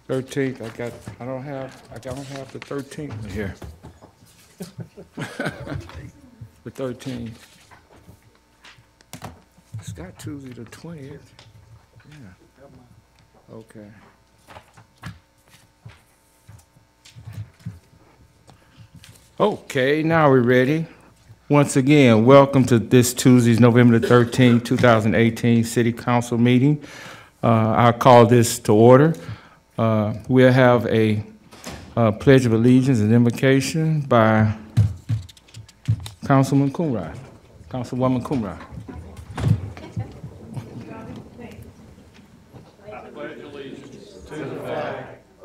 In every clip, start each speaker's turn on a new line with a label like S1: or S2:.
S1: 13th, I don't have the 13th here. The 13th. It's got Tuesday the 20th. Yeah. Okay. Okay, now we're ready. Once again, welcome to this Tuesday's November the 13th, 2018 City Council meeting. I'll call this to order. We'll have a Pledge of Allegiance and invocation by Councilwoman Coonrod.
S2: I pledge allegiance to the flag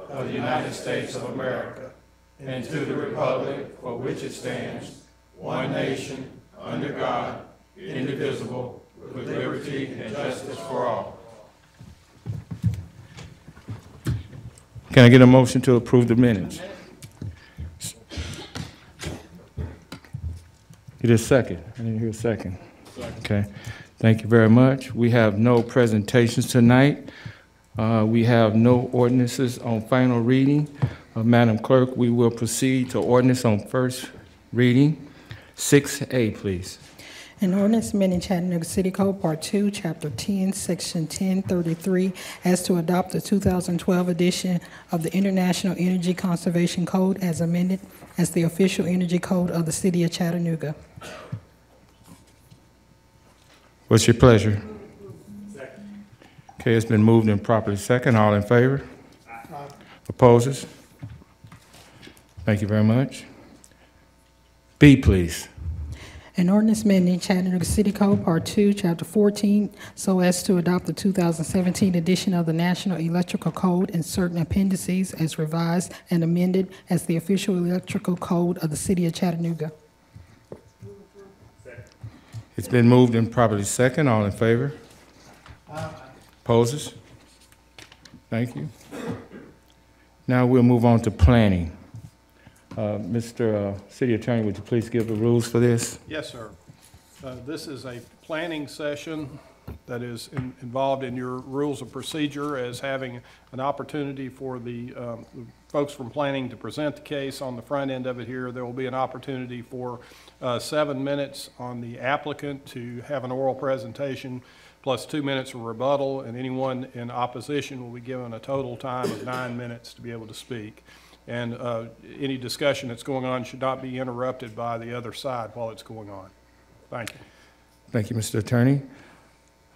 S2: of the United States of America and to the republic for which it stands, one nation, under God, indivisible, with liberty and justice for all.
S1: Can I get a motion to approve the minutes? Get a second. I didn't hear a second. Okay. Thank you very much. We have no presentations tonight. We have no ordinances on final reading. Madam Clerk, we will proceed to ordinance on first reading. 6A, please.
S3: An ordinance amending Chattanooga City Code Part 2, Chapter 10, Section 1033, as to adopt the 2012 edition of the International Energy Conservation Code as amended as the official energy code of the City of Chattanooga.
S1: What's your pleasure? Second. Okay, it's been moved and properly second. All in favor? Aye. Opposes? Thank you very much. B, please.
S3: An ordinance amending Chattanooga City Code Part 2, Chapter 14, so as to adopt the 2017 edition of the National Electrical Code and certain appendices as revised and amended as the official electrical code of the City of Chattanooga.
S1: It's been moved and properly second. All in favor? Opposes? Thank you. Now we'll move on to planning. Mr. City Attorney, would you please give the rules for this?
S2: Yes, sir. This is a planning session that is involved in your rules of procedure as having an opportunity for the folks from planning to present the case. On the front end of it here, there will be an opportunity for 7 minutes on the applicant to have an oral presentation plus 2 minutes of rebuttal, and anyone in opposition will be given a total time of 9 minutes to be able to speak. And any discussion that's going on should not be interrupted by the other side while it's going on. Thank you.
S1: Thank you, Mr. Attorney.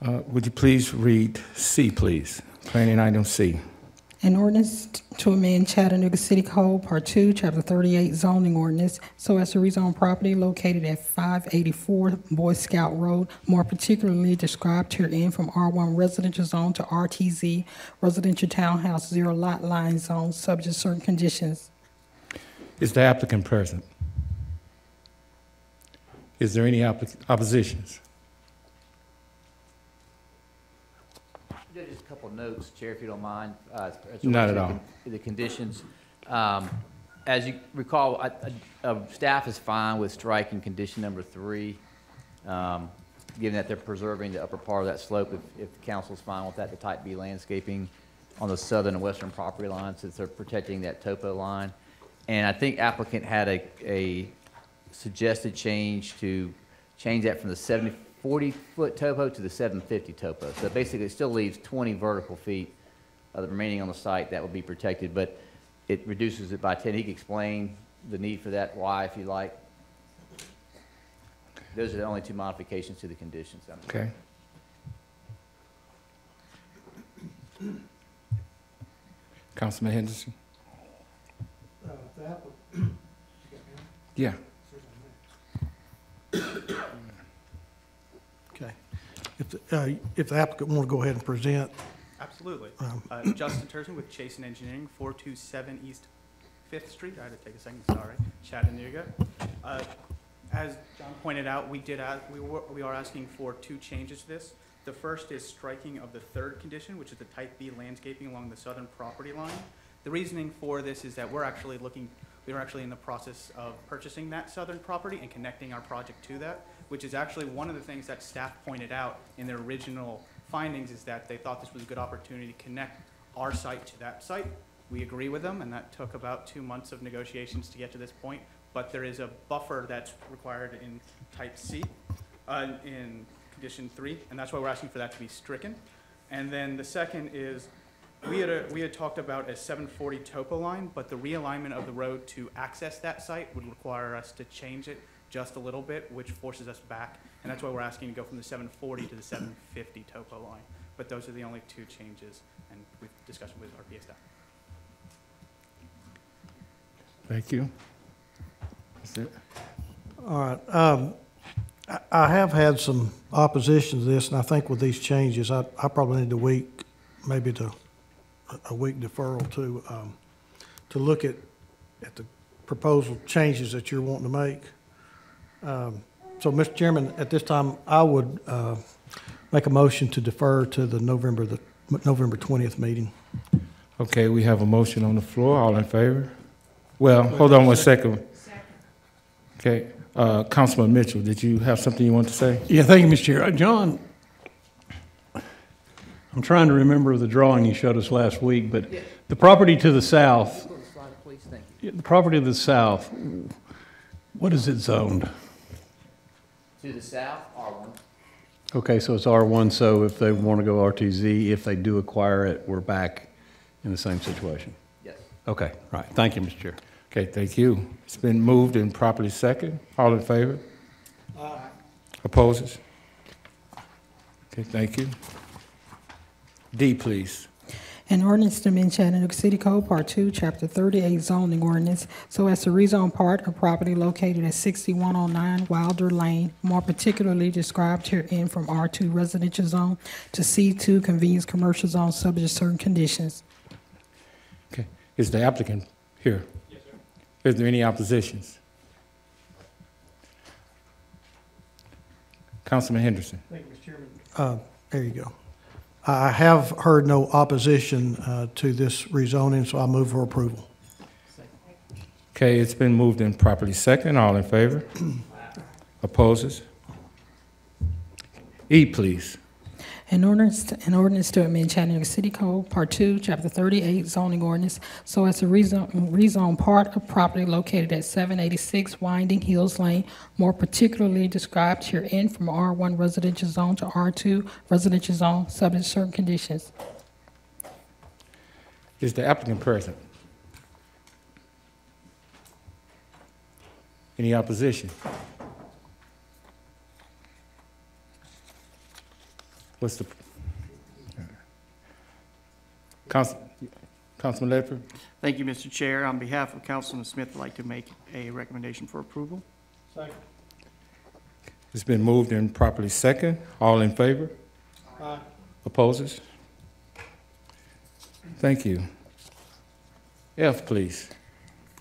S1: Would you please read C, please? Planning item C.
S3: An ordinance to amend Chattanooga City Code Part 2, Chapter 38 zoning ordinance so as to rezone property located at 584 Boy Scout Road, more particularly described herein from R1 residential zone to RTZ residential townhouse 0 lot line zone, subject to certain conditions.
S1: Is the applicant present? Is there any oppositions?
S4: Just a couple of notes, Chair, if you don't mind.
S1: Not at all.
S4: The conditions. As you recall, staff is fine with striking condition number 3, given that they're preserving the upper part of that slope. If the council's fine with that, the type B landscaping on the southern and western property lines, since they're protecting that topo line. And I think applicant had a suggested change to change that from the 40-foot topo to the 750 topo. So basically it still leaves 20 vertical feet of the remaining on the site that will be protected, but it reduces it by 10. He can explain the need for that, why, if you like. Those are the only 2 modifications to the conditions.
S1: Okay. Councilman Henderson? Yeah.
S5: Okay. If the applicant want to go ahead and present.
S6: Absolutely. Justin Turson with Chasen Engineering, 427 East 5th Street. I had to take a second, sorry. Chattanooga. As John pointed out, we are asking for 2 changes to this. The first is striking of the 3rd condition, which is the type B landscaping along the southern property line. The reasoning for this is that we are actually in the process of purchasing that southern property and connecting our project to that, which is actually one of the things that staff pointed out in their original findings, is that they thought this was a good opportunity to connect our site to that site. We agree with them, and that took about 2 months of negotiations to get to this point. But there is a buffer that's required in type C, in condition 3, and that's why we're asking for that to be stricken. And then the second is, we had talked about a 740 topo line, but the realignment of the road to access that site would require us to change it just a little bit, which forces us back. And that's why we're asking to go from the 740 to the 750 topo line. But those are the only 2 changes, and we've discussed with RPA staff.
S1: Thank you. That's it.
S5: All right. I have had some opposition to this, and I think with these changes, I probably need a week, maybe a week deferral to look at the proposal changes that you're wanting to make. So, Mr. Chairman, at this time, I would make a motion to defer to the November 20th meeting.
S1: Okay, we have a motion on the floor. All in favor? Well, hold on 1 second. Okay, Councilman Mitchell, did you have something you want to say?
S7: Yeah, thank you, Mr. Chair. John, I'm trying to remember the drawing you showed us last week, but the property to the south, the property to the south, what is it zoned?
S4: To the south, R1.
S7: Okay, so it's R1, so if they want to go RTZ, if they do acquire it, we're back in the same situation?
S4: Yes.
S7: Okay, right. Thank you, Mr. Chair.
S1: Okay, thank you. It's been moved and properly second. All in favor? Aye. Opposes? Okay, thank you. D, please.
S3: An ordinance to amend Chattanooga City Code, Part 2, Chapter 38 zoning ordinance, so as to rezone part of property located at 6109 Wilder Lane, more particularly described herein from R2 residential zone to C2 convenience commercial zone, subject to certain conditions.
S1: Okay, is the applicant here? Yes, sir. Is there any oppositions? Councilman Henderson.
S5: Thank you, Mr. Chairman. There you go. I have heard no opposition to this rezoning, so I move for approval.
S1: Okay, it's been moved and properly second. All in favor? Opposes? E, please.
S3: An ordinance to amend Chattanooga City Code, Part 2, Chapter 38 zoning ordinance, so as to rezone part of property located at 786 Winding Hills Lane, more particularly described herein from R1 residential zone to R2 residential zone, subject to certain conditions.
S1: Is the applicant present? Any opposition? What's the, Councilman Ledford?
S8: Thank you, Mr. Chair. On behalf of Councilman Smith, I'd like to make a recommendation for approval.
S5: Second.
S1: It's been moved and properly second. All in favor?
S5: Aye.
S1: Opposes? Thank you. F, please.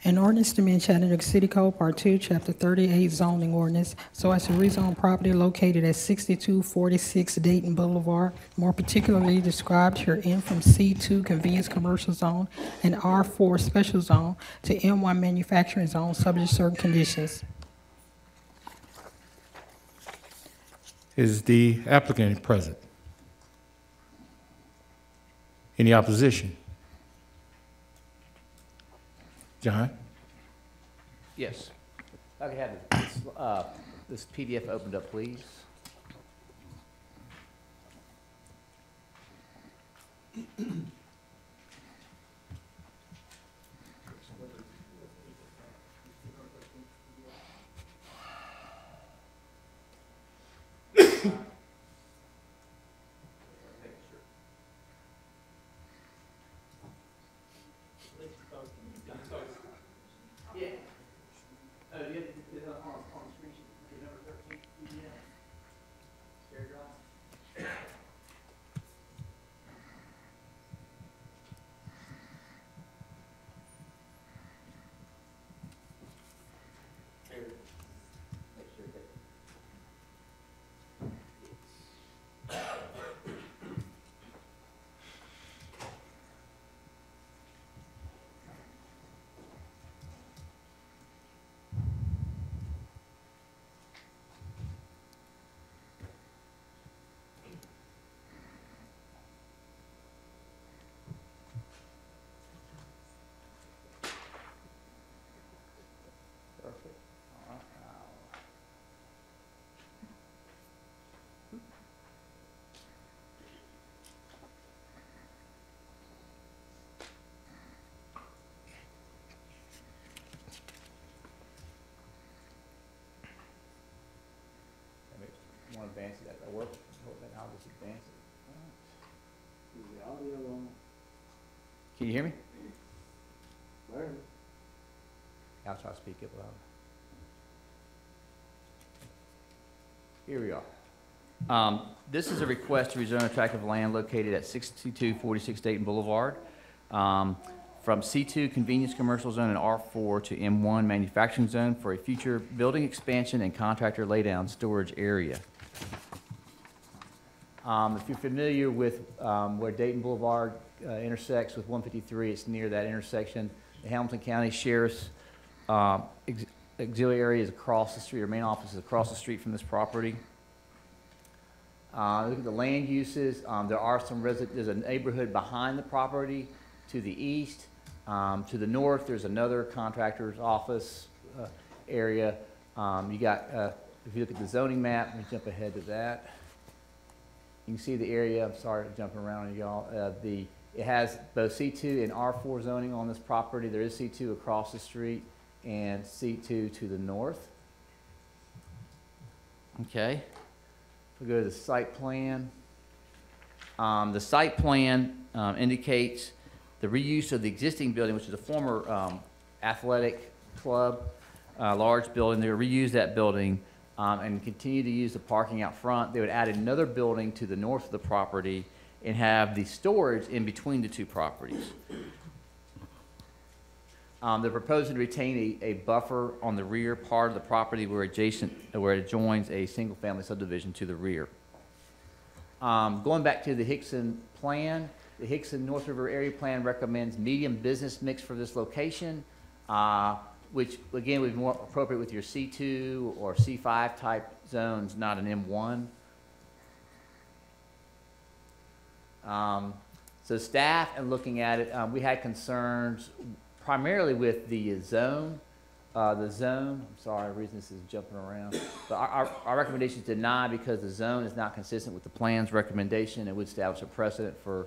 S3: An ordinance to amend Chattanooga City Code, Part 2, Chapter 38 zoning ordinance, so as to rezone property located at 6246 Dayton Boulevard, more particularly described herein from C2 convenience commercial zone and R4 special zone to M1 manufacturing zone, subject to certain conditions.
S1: Is the applicant present? Any opposition? John?
S4: Yes. I could have this PDF opened up, please. advance it? That work? I'll just advance it. Can you hear me? I'll try to speak up loud. Here we are. This is a request to rezone a tract of land located at 6246 Dayton Boulevard from C2 Convenience Commercial Zone and R4 to M1 Manufacturing Zone for a future building expansion and contractor laydown storage area. If you're familiar with where Dayton Boulevard intersects with 153, it's near that intersection. The Hamilton County Sheriff's auxiliary is across the street, or main office is across the street from this property. Look at the land uses. There are some there's a neighborhood behind the property to the east. To the north, there's another contractor's office area. You got, if you look at the zoning map, let me jump ahead to that. You can see the area. I'm sorry for jumping around on y'all. It has both C2 and R4 zoning on this property. There is C2 across the street and C2 to the north. Okay. We go to the site plan. The site plan indicates the reuse of the existing building, which is a former athletic club, large building. They would reuse that building and continue to use the parking out front. They would add another building to the north of the property and have the storage in between the two properties. They're proposing to retain a buffer on the rear part of the property where it joins a single-family subdivision to the rear. Going back to the Hickson plan, the Hickson North River Area Plan recommends medium business mix for this location, which again would be more appropriate with your C2 or C5 type zones, not an M1. So staff, and looking at it, we had concerns primarily with the zone. I'm sorry, the reason this is jumping around. But our recommendation is deny because the zone is not consistent with the plan's recommendation. It would establish a precedent for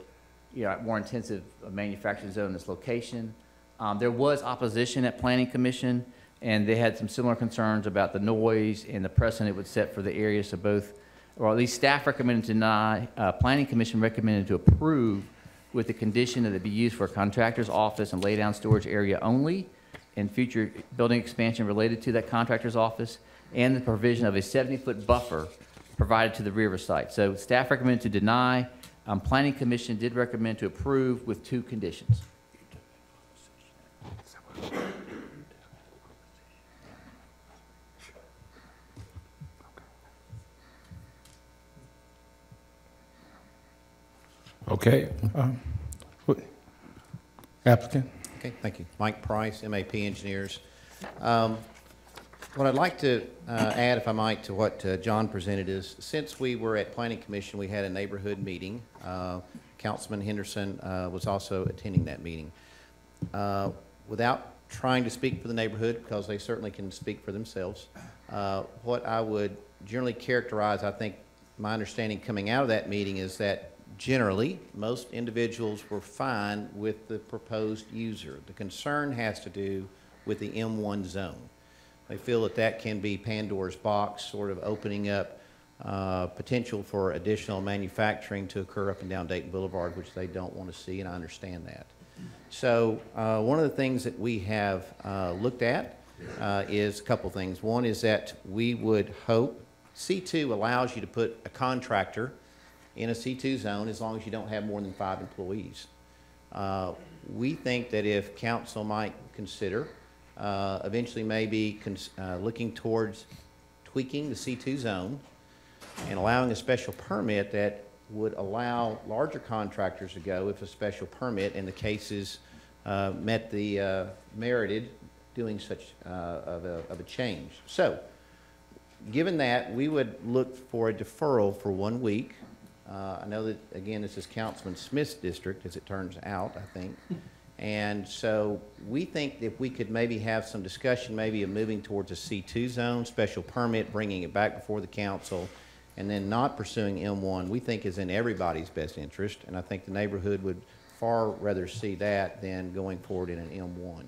S4: more intensive manufacturing zone in this location. There was opposition at Planning Commission, and they had some similar concerns about the noise and the precedent it would set for the area. So both, or at least staff recommended to deny, Planning Commission recommended to approve with the condition that it be used for a contractor's office and lay down storage area only, and future building expansion related to that contractor's office, and the provision of a 70-foot buffer provided to the rear of the site. So staff recommended to deny. Planning Commission did recommend to approve with two conditions.
S1: Okay. Applicant?
S9: Okay, thank you. Mike Price, MAP Engineers. What I'd like to add, if I might, to what John presented is, since we were at Planning Commission, we had a neighborhood meeting. Councilman Henderson was also attending that meeting. Without trying to speak for the neighborhood, because they certainly can speak for themselves, what I would generally characterize, I think my understanding coming out of that meeting is that generally, most individuals were fine with the proposed user. The concern has to do with the M1 zone. They feel that that can be Pandora's box, sort of opening up potential for additional manufacturing to occur up and down Dayton Boulevard, which they don't want to see, and I understand that. So one of the things that we have looked at is a couple things. One is that we would hope, C2 allows you to put a contractor in a C2 zone as long as you don't have more than 5 employees. We think that if council might consider eventually maybe looking towards tweaking the C2 zone and allowing a special permit that would allow larger contractors to go if a special permit in the cases met the merited doing such of a change. So given that, we would look for a deferral for 1 week. I know that, again, this is Councilman Smith's district, as it turns out, I think. And so we think if we could maybe have some discussion maybe of moving towards a C2 zone, special permit, bringing it back before the council, and then not pursuing M1, we think is in everybody's best interest. And I think the neighborhood would far rather see that than going forward in an M1.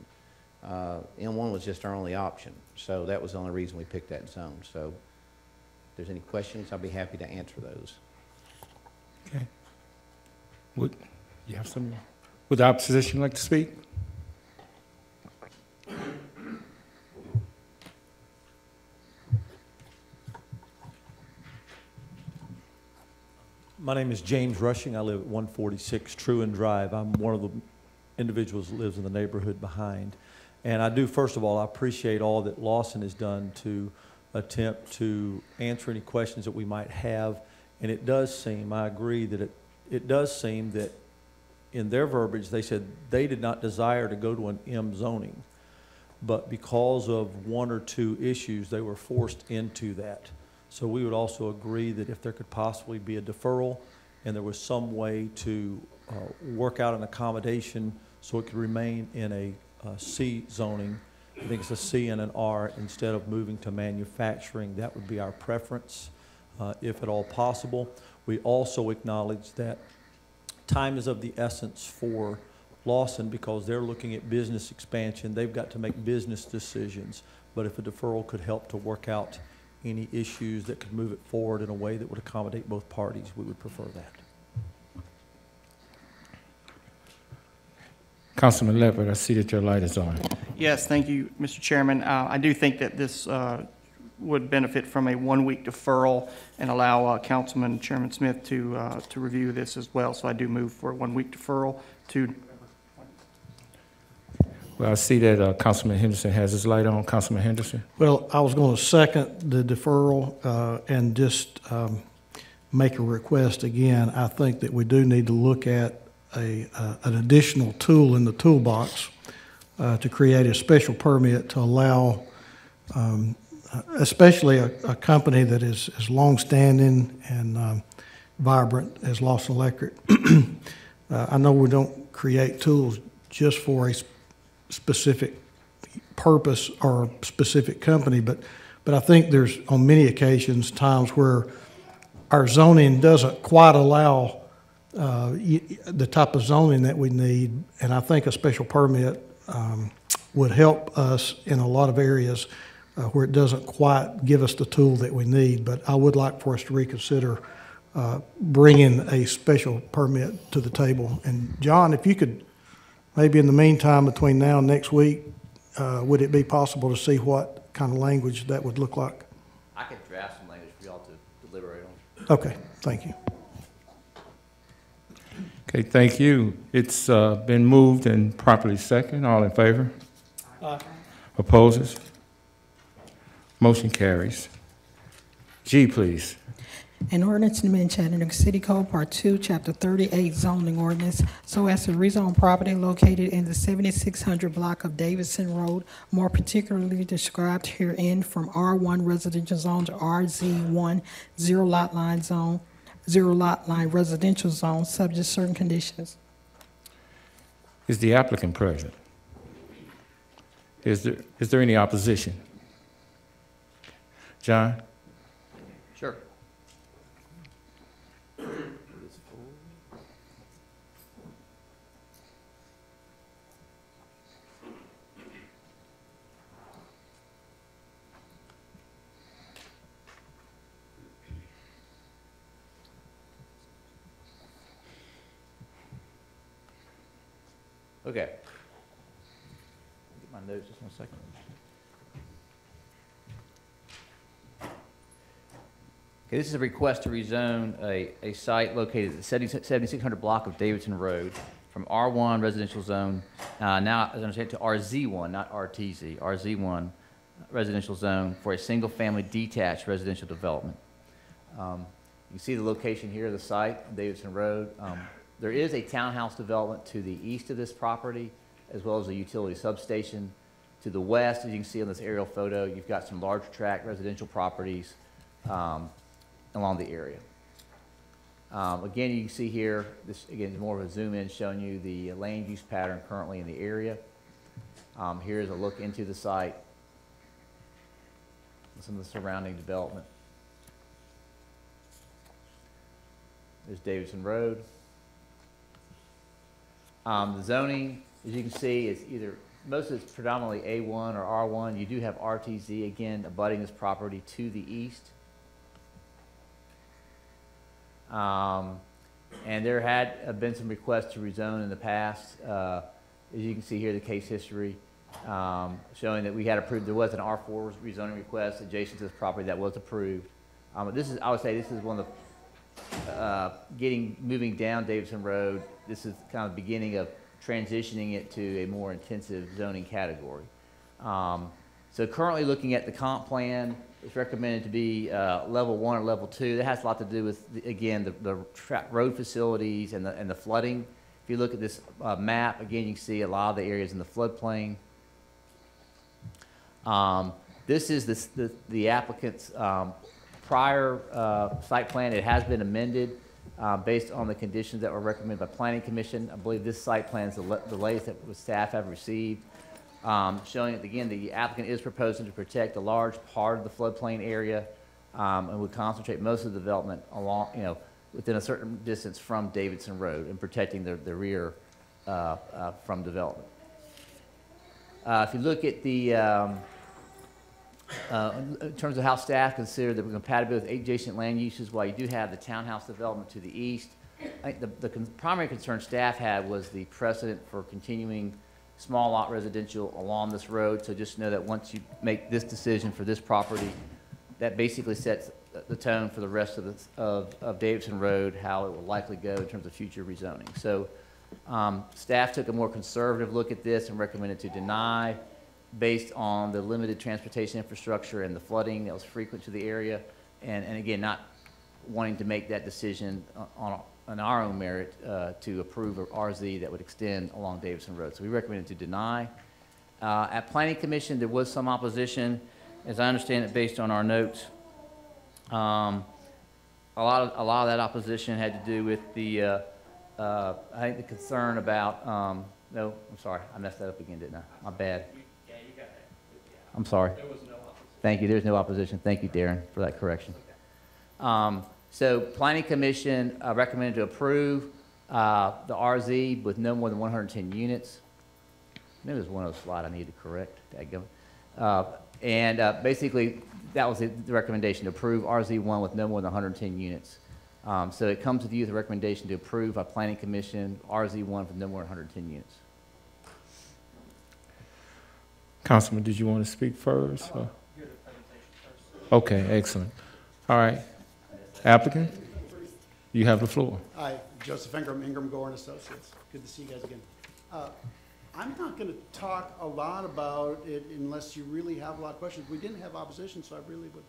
S9: M1 was just our only option. So that was the only reason we picked that zone. So there's any questions, I'll be happy to answer those.
S1: Okay. Would you have some, would the opposition like to speak?
S10: My name is James Rushing. I live at 146 Truan Drive. I'm one of the individuals that lives in the neighborhood behind. And I do, first of all, I appreciate all that Lawson has done to attempt to answer any questions that we might have. And it does seem, I agree that it does seem that in their verbiage, they said they did not desire to go to an M zoning. But because of one or two issues, they were forced into that. So we would also agree that if there could possibly be a deferral and there was some way to work out an accommodation so it could remain in a C zoning, I think it's a C and an R, instead of moving to manufacturing, that would be our preference, if at all possible. We also acknowledge that time is of the essence for Lawson because they're looking at business expansion. They've got to make business decisions. But if a deferral could help to work out any issues that could move it forward in a way that would accommodate both parties, we would prefer that.
S1: Councilman Leopard, I see that your light is on.
S8: Yes, thank you, Mr. Chairman. I do think that this would benefit from a one-week deferral and allow Councilman Chairman Smith to review this as well. So I do move for a one-week deferral to.
S1: Well, I see that Councilman Henderson has his light on. Councilman Henderson?
S5: Well, I was going to second the deferral and just make a request again. I think that we do need to look at an additional tool in the toolbox to create a special permit to allow, especially a company that is as long-standing and vibrant as Lawson Electric. I know we don't create tools just for a specific purpose or specific company, but I think there's on many occasions times where our zoning doesn't quite allow the type of zoning that we need, and I think a special permit would help us in a lot of areas where it doesn't quite give us the tool that we need. But I would like for us to reconsider bringing a special permit to the table. And John, if you could, maybe in the meantime, between now and next week, would it be possible to see what kind of language that would look like?
S4: I could draft some language for y'all to deliberate on.
S5: Okay, thank you.
S1: Okay, thank you. It's been moved and properly second. All in favor?
S5: Aye.
S1: Opposes? Motion carries. G, please.
S3: An ordinance to amend Chattanooga City Code, Part 2, Chapter 38, zoning ordinance, so as to rezone property located in the 7600 block of Davidson Road, more particularly described herein, from R1 residential zone to RZ1 zero lot line zone, zero lot line residential zone, subject to certain conditions.
S1: Is the applicant present? Is there any opposition? John?
S4: Sure. Okay. Get my notes just one second. Okay, this is a request to rezone a site located at the 7600 block of Davidson Road from R1 residential zone, now, as I understand, to RZ1, not RTZ, RZ1 residential zone for a single-family detached residential development. You see the location here of the site, Davidson Road. There is a townhouse development to the east of this property, as well as a utility substation. To the west, as you can see on this aerial photo, you've got some large tract residential properties along the area. Again, you can see here, this again is more of a zoom in showing you the land use pattern currently in the area. Here is a look into the site and some of the surrounding development. There's Davidson Road. The zoning, as you can see, is either, most of it's predominantly A1 or R1. You do have RTZ, again, abutting this property to the east. And there had been some requests to rezone in the past. As you can see here, the case history showing that we had approved, there was an R4 rezoning request adjacent to this property that was approved. This is, I would say, this is one of the, moving down Davidson Road, this is kind of the beginning of transitioning it to a more intensive zoning category. So currently looking at the comp plan, it's recommended to be level 1 or level 2. That has a lot to do with, again, the road facilities and the flooding. If you look at this map, again, you can see a lot of the areas in the floodplain. This is the applicant's prior site plan. It has been amended based on the conditions that were recommended by Planning Commission. I believe this site plan is the latest that staff have received, showing that, again, the applicant is proposing to protect a large part of the floodplain area and would concentrate most of the development along, within a certain distance from Davidson Road and protecting the rear from development. If you look at the in terms of how staff consider the compatibility with adjacent land uses, while you do have the townhouse development to the east, I think the primary concern staff had was the precedent for continuing small lot residential along this road. So just know that once you make this decision for this property, that basically sets the tone for the rest of Davidson Road, how it will likely go in terms of future rezoning. So staff took a more conservative look at this and recommended to deny based on the limited transportation infrastructure and the flooding that was frequent to the area, and again, not wanting to make that decision on our own merit to approve an RZ that would extend along Davidson Road. So we recommended to deny. At Planning Commission, there was some opposition. As I understand it, based on our notes, a lot of that opposition had to do with the I think the concern about no, I'm sorry, I messed that up again, didn't I? My bad.
S6: Yeah, you got that.
S4: I'm sorry.
S6: There was no opposition.
S4: Thank you. There's no opposition. Thank you, Darren, for that correction. So Planning Commission recommended to approve the RZ with no more than 110 units. Maybe there's one other slide I need to correct. Basically, that was the recommendation, to approve RZ1 with no more than 110 units. So it comes with you with a recommendation to approve by Planning Commission RZ1 with no more than 110 units.
S1: Councilman, did you want to speak first? Or? Okay, excellent. All right. Applicant, you have the floor.
S11: Hi, Joseph Ingram, Ingram Gore and Associates. Good to see you guys again. I'm not going to talk a lot about it unless you really have a lot of questions. We didn't have opposition, so I really would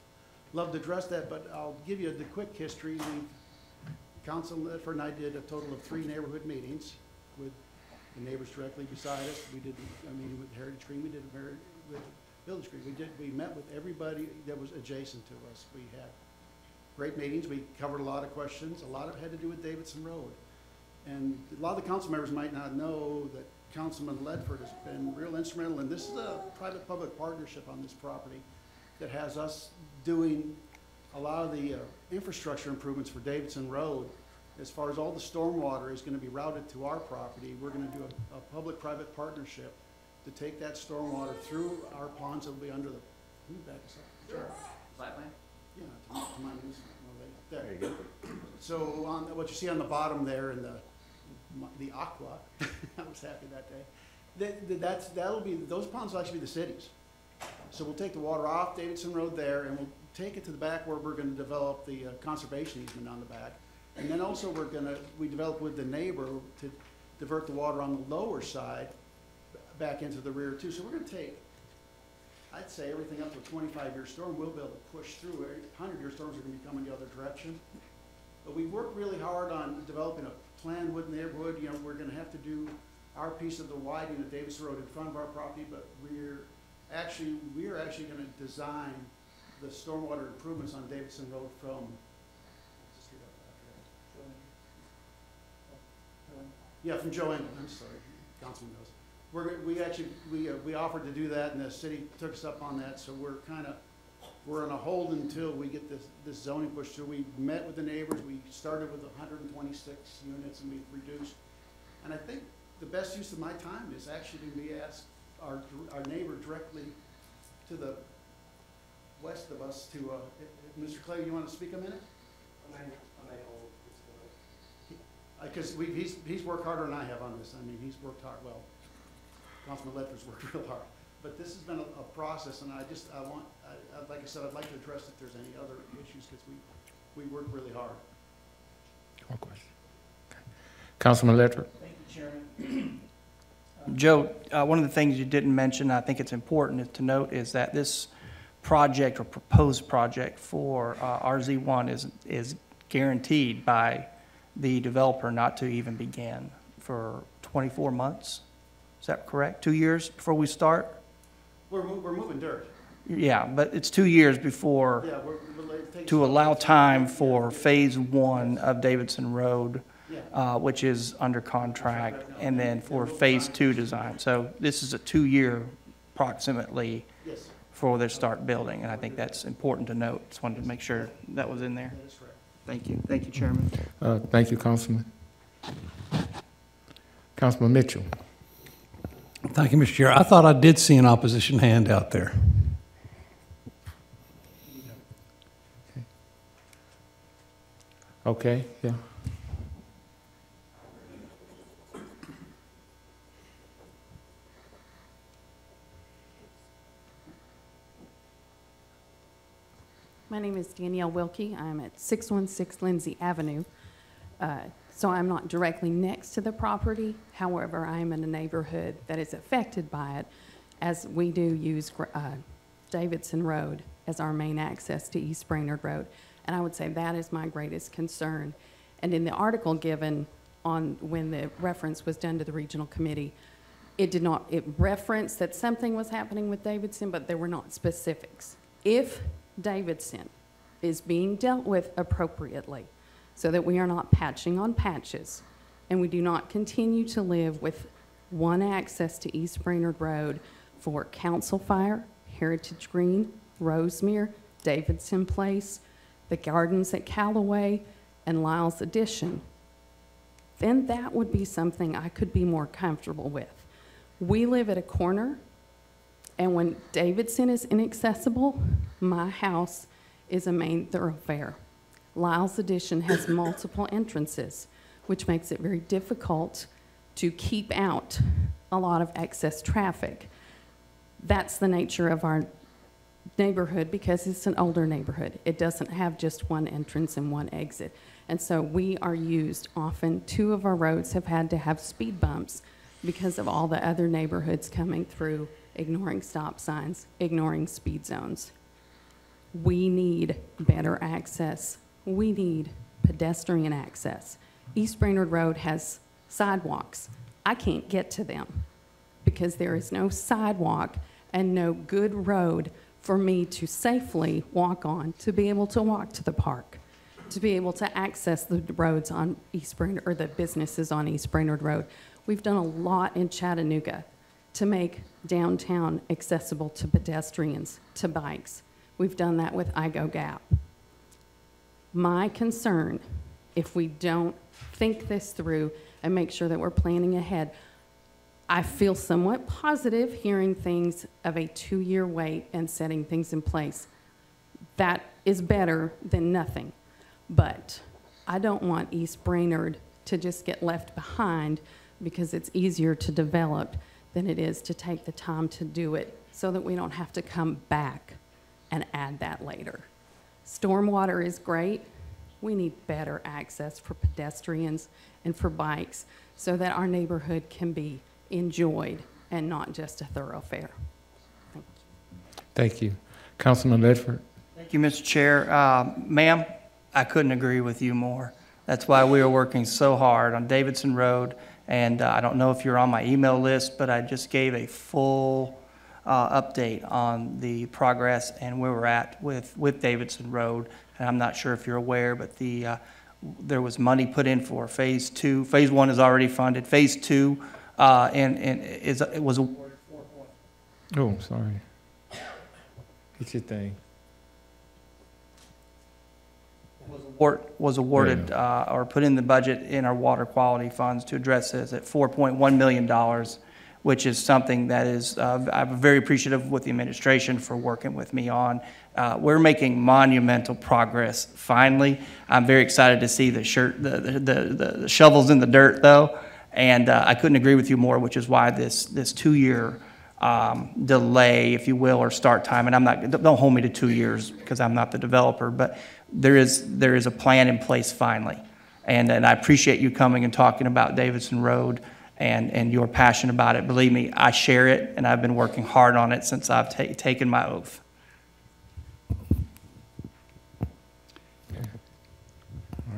S11: love to address that, but I'll give you the quick history. Council Ledford and I did a total of 3 neighborhood meetings with the neighbors directly beside us. We did a meeting with Heritage Green. We did a meeting with Village Green. We met with everybody that was adjacent to us. We had great meetings. We covered a lot of questions. A lot of it had to do with Davidson Road. And a lot of the council members might not know that Councilman Ledford has been real instrumental, and this is a private-public partnership on this property that has us doing a lot of the infrastructure improvements for Davidson Road. As far as all the stormwater is going to be routed to our property, we're going to do a public-private partnership to take that stormwater through our ponds that will be under the, can you back us up? Sure.
S4: Site plan?
S11: Yeah, to my news. There you go. So on what you see on the bottom there in the aqua, I was happy that day. That'll be, those ponds will actually be the cities. So we'll take the water off Davidson Road there, and we'll take it to the back where we're going to develop the conservation easement on the back. And then also we develop with the neighbor to divert the water on the lower side back into the rear too. So we're going to take, I'd say, everything up to a 25-year storm. We'll be able to push through. 100-year storms are going to be coming the other direction. But we worked really hard on developing a planned wood neighborhood. You know, we're going to have to do our piece of the widening of Davidson Road in front of our property, but we're actually going to design the stormwater improvements on Davidson Road from from Joanne. I'm sorry, Councilman knows. We offered to do that, and the city took us up on that. So we're on a hold until we get this zoning pushed through. We met with the neighbors. We started with 126 units, and we've reduced. And I think the best use of my time is actually to be asked our neighbor directly to the west of us to Mr. Clay. You want to speak a minute?
S12: I may hold.
S11: because he's worked harder than I have on this. I mean, he's worked hard, well, Councilman Ledford's worked real hard. But this has been a process, and like I said, I'd like to address if there's any other issues, because we worked really hard.
S1: One question. Councilman Ledford.
S8: Thank you, Chairman. Joe, one of the things you didn't mention, I think it's important to note, is that this project or proposed project for RZ1 is guaranteed by the developer not to even begin for 24 months. Is that correct? 2 years before we start?
S11: We're moving dirt.
S8: Yeah, but it's 2 years before,
S11: Yeah,
S8: to allow time for phase 1 of Davidson Road, which is under contract, and then for phase 2 design. So this is a 2-year approximately
S11: Yes,
S8: before they start building, and I think that's important to note. Just wanted to make sure that was in there.
S11: that is correct.
S8: Thank you. Thank you, Chairman.
S1: Thank you, Councilman. Councilman Mitchell.
S7: Thank you, Mr. Chair. I thought I did see an opposition hand out there.
S1: Okay, yeah.
S12: My name is Danielle Wilkie. I'm at 616 Lindsay Avenue. So I'm not directly next to the property. However, I'm in a neighborhood that is affected by it, as we do use Davidson Road as our main access to East Brainerd Road. And I would say that is my greatest concern. And in the article given on when the reference was done to the regional committee, it referenced that something was happening with Davidson, but there were not specifics. If Davidson is being dealt with appropriately, so that we are not patching on patches, and we do not continue to live with one access to East Brainerd Road for Council Fire, Heritage Green, Rosemere, Davidson Place, the Gardens at Callaway, and Lyle's Addition, then that would be something I could be more comfortable with. We live at a corner, and when Davidson is inaccessible, my house is a main thoroughfare. Lyle's Addition has multiple entrances, which makes it very difficult to keep out a lot of excess traffic. That's the nature of our neighborhood because it's an older neighborhood. It doesn't have just one entrance and one exit. And so we are used often. 2 of our roads have had to have speed bumps because of all the other neighborhoods coming through, ignoring stop signs, ignoring speed zones. We need better access. We need pedestrian access. East Brainerd Road has sidewalks. I can't get to them because there is no sidewalk and no good road for me to safely walk on, to be able to walk to the park, to be able to access the roads on East Brainerd, or the businesses on East Brainerd Road. We've done a lot in Chattanooga to make downtown accessible to pedestrians, to bikes. We've done that with Igo Gap. My concern, if we don't think this through and make sure that we're planning ahead, I feel somewhat positive hearing things of a 2-year wait and setting things in place. That is better than nothing. But I don't want East Brainerd to just get left behind because it's easier to develop than it is to take the time to do it so that we don't have to come back and add that later. Stormwater is great. We need better access for pedestrians and for bikes so that our neighborhood can be enjoyed and not just a thoroughfare. Thank you.
S1: Thank you. Councilman Ledford.
S8: Thank you, Mr. Chair. Ma'am, I couldn't agree with you more. That's why we are working so hard on Davidson Road. And I don't know if you're on my email list, but I just gave a full update on the progress and where we're at with Davidson Road. And I'm not sure if you're aware, but there was money put in for phase 2. Phase 1 is already funded. Phase 2 it was awarded 4 points.
S1: Oh, I'm sorry. Get your thing.
S8: Was awarded or put in the budget in our water quality funds to address this at $4.1 million. which is something that is, I'm very appreciative with the administration for working with me on. We're making monumental progress, finally. I'm very excited to see the shovels in the dirt, though, and I couldn't agree with you more, which is why this 2-year delay, if you will, or start time, and don't hold me to 2 years because I'm not the developer, but there is a plan in place finally. And I appreciate you coming and talking about Davidson Road and your passion about it. Believe me, I share it, and I've been working hard on it since I've taken my oath.
S1: All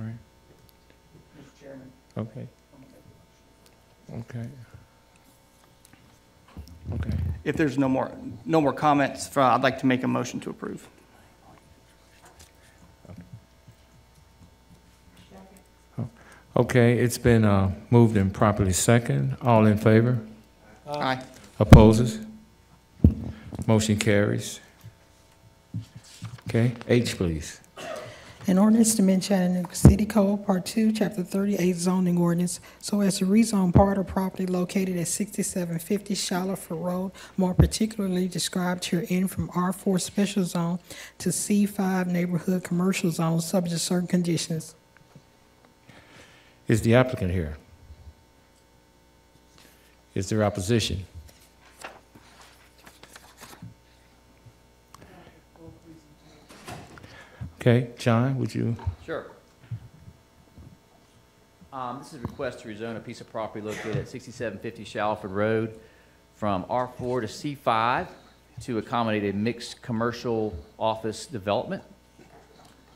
S1: right.
S8: Mr. Chairman.
S1: Okay. Okay. Okay.
S8: If there's no more comments, I'd like to make a motion to approve.
S1: Okay, it's been moved and properly second. All in favor?
S8: Aye.
S1: Opposes? Motion carries. Okay, H, please.
S3: An ordinance to amend Chattanooga City Code, Part 2, Chapter 38 zoning ordinance, so as to rezone part of property located at 6750 Shalaford Road, more particularly described herein from R4 Special Zone to C5 Neighborhood Commercial Zone, subject to certain conditions.
S1: Is the applicant here? Is there opposition? Okay, John, would you?
S4: Sure. This is a request to rezone a piece of property located at 6750 Shalford Road from R4 to C5 to accommodate a mixed commercial office development.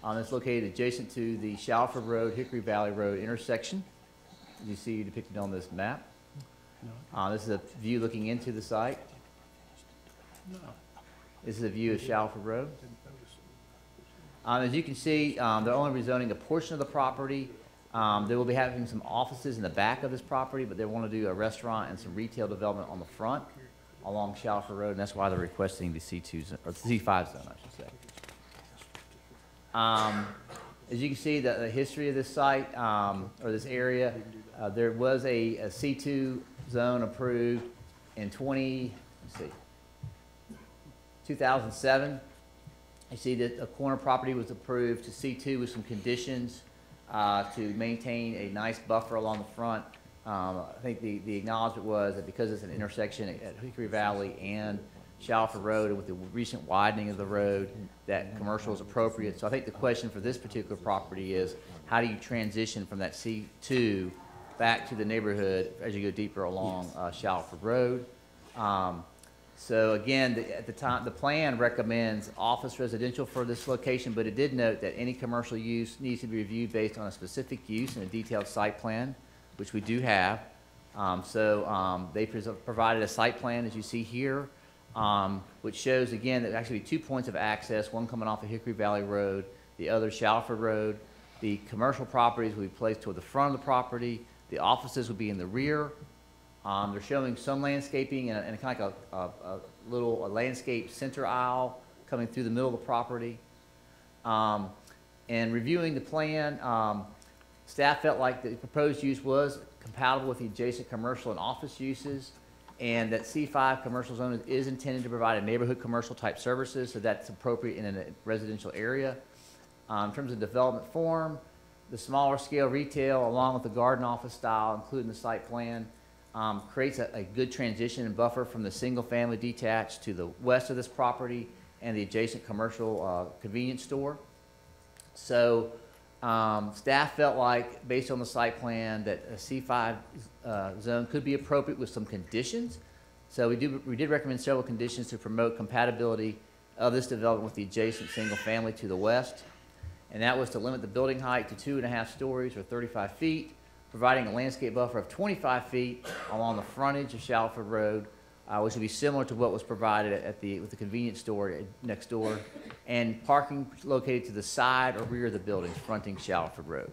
S4: It's located adjacent to the Shalford Road, Hickory Valley Road intersection, as you see depicted on this map. This is a view looking into the site. This is a view of Shalford Road. As you can see, they're only rezoning a portion of the property. They will be having some offices in the back of this property, but they want to do a restaurant and some retail development on the front along Shalford Road, and that's why they're requesting the C2 zone, or C5 zone, I should say. As you can see, the history of this site, or this area, there was a C2 zone approved in 2007. You see that a corner property was approved to C2 with some conditions to maintain a nice buffer along the front. I think the acknowledgement was that because it's an intersection at Hickory Valley and Shalford Road, and with the recent widening of the road, that commercial is appropriate. So I think the question for this particular property is, how do you transition from that C2 back to the neighborhood as you go deeper along Shalford Road? So again, at the time, the plan recommends office residential for this location, but it did note that any commercial use needs to be reviewed based on a specific use and a detailed site plan, which we do have. They provided a site plan, as you see here, which shows, again, that actually 2 points of access, one coming off of Hickory Valley Road, the other Shalford Road. The commercial properties will be placed toward the front of the property. The offices will be in the rear. They're showing some landscaping and kind of like a little landscape center aisle coming through the middle of the property. And reviewing the plan, staff felt like the proposed use was compatible with the adjacent commercial and office uses, and that C5 commercial zone is intended to provide a neighborhood commercial type services, so that's appropriate in a residential area. In terms of development form, the smaller scale retail along with the garden office style including the site plan creates a good transition and buffer from the single family detached to the west of this property and the adjacent commercial convenience store. So staff felt like, based on the site plan, that a C5 zone could be appropriate with some conditions. So we did recommend several conditions to promote compatibility of this development with the adjacent single family to the west. And that was to limit the building height to 2.5 stories or 35 feet, providing a landscape buffer of 25 feet along the frontage of Shalford Road, which would be similar to what was provided with the convenience store next door, and parking located to the side or rear of the buildings fronting Shalford Road.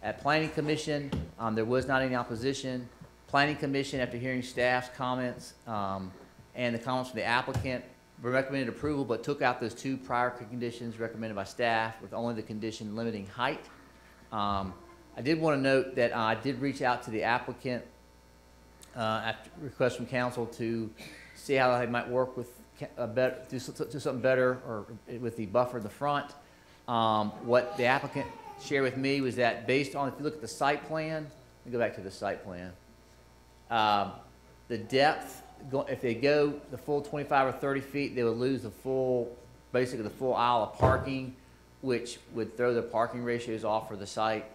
S4: At Planning Commission, there was not any opposition. Planning Commission, after hearing staff's comments and the comments from the applicant, recommended approval but took out those 2 prior conditions recommended by staff, with only the condition limiting height. I did want to note that I did reach out to the applicant after request from council to see how they might work with do something better or with the buffer in the front. What the applicant shared with me was that based on, if you look at the site plan, let me go back to the site plan. The depth, if they go the full 25 or 30 feet, they would lose the full, basically the full aisle of parking, which would throw the parking ratios off for the site.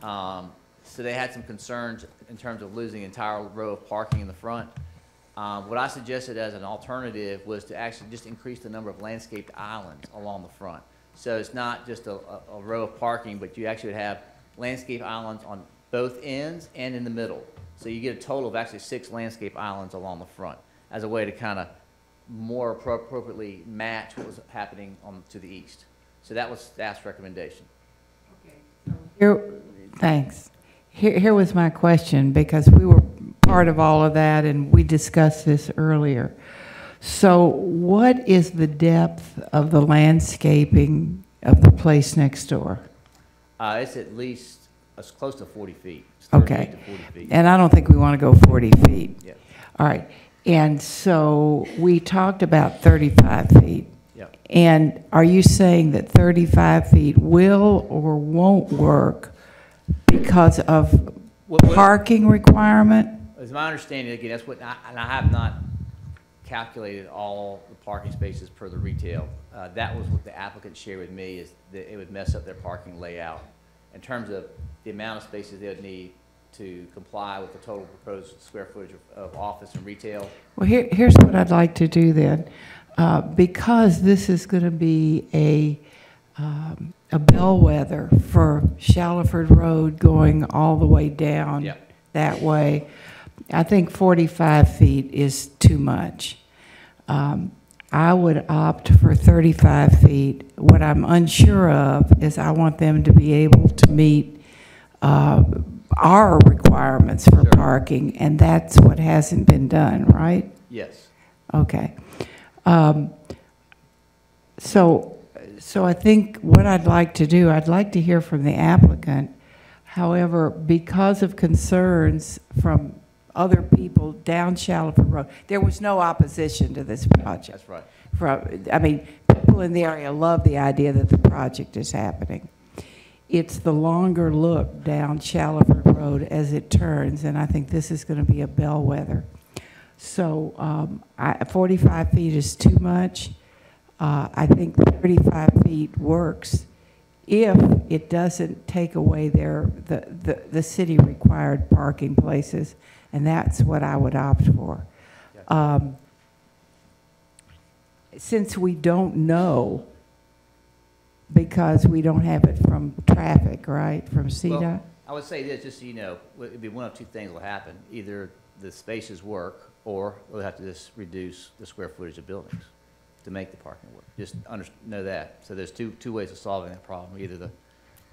S4: So they had some concerns in terms of losing an entire row of parking in the front. What I suggested as an alternative was to actually just increase the number of landscaped islands along the front. So it's not just a row of parking, but you actually would have landscape islands on both ends and in the middle. So you get a total of actually 6 landscape islands along the front as a way to kind of more appropriately match what was happening to the east. So that was staff's recommendation.
S13: Thanks. Here was my question, because we were part of all of that and we discussed this earlier. So what is the depth of the landscaping of the place next door?
S4: It's at least it's close to 40 feet. It's
S13: Okay.
S4: to 40 feet.
S13: And I don't think we want to go 40 feet.
S4: Yep.
S13: All right. And so we talked about 35 feet.
S4: Yep.
S13: And are you saying that 35 feet will or won't work because of parking requirement?
S4: As my understanding, again, that's what, and I have not calculated all the parking spaces per the retail. That was what the applicant shared with me, is that it would mess up their parking layout in terms of the amount of spaces they would need to comply with the total proposed square footage of office and retail.
S13: Well, here's what I'd like to do then. Because this is going to be a bellwether for Shallowford Road going all the way down that way, I think 45 feet is too much. I would opt for 35 feet. What I'm unsure of is I want them to be able to meet our requirements for parking, and that's what hasn't been done, right?
S4: Yes.
S13: Okay. So I think what I'd like to do, I'd like to hear from the applicant. However, because of concerns from other people down Shallowford Road, there was no opposition to this project.
S4: That's right.
S13: People in the area love the idea that the project is happening. It's the longer look down Shallowford Road as it turns, and I think this is going to be a bellwether. So 45 feet is too much. I think 35 feet works if it doesn't take away the city required parking places, and that's what I would opt for. Since we don't know, because we don't have it from traffic, right, from CDOT?
S4: Well, I would say this, just so you know, it'd be one of two things will happen. Either the spaces work, or we'll have to just reduce the square footage of buildings to make the parking work. Just know that. So there's two ways of solving that problem. Either the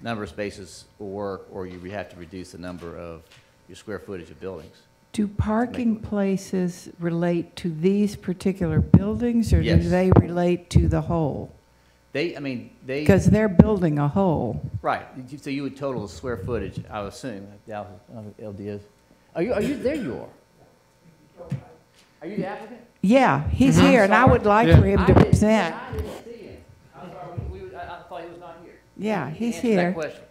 S4: number of spaces will work, or you have to reduce the number of your square footage of buildings.
S13: Do parking places relate to these particular buildings, or
S4: Yes.
S13: do they relate to the whole?
S4: They.
S13: Because they're building a whole.
S4: Right. So you would total the square footage, I would assume. LD is. Are you? There you are. Are you the applicant?
S13: Yeah, he's here, and I would like for him to present.
S4: I didn't see him. I'm sorry, I thought he was not here.
S13: Yeah, he's
S4: Answer
S13: here.
S4: that question.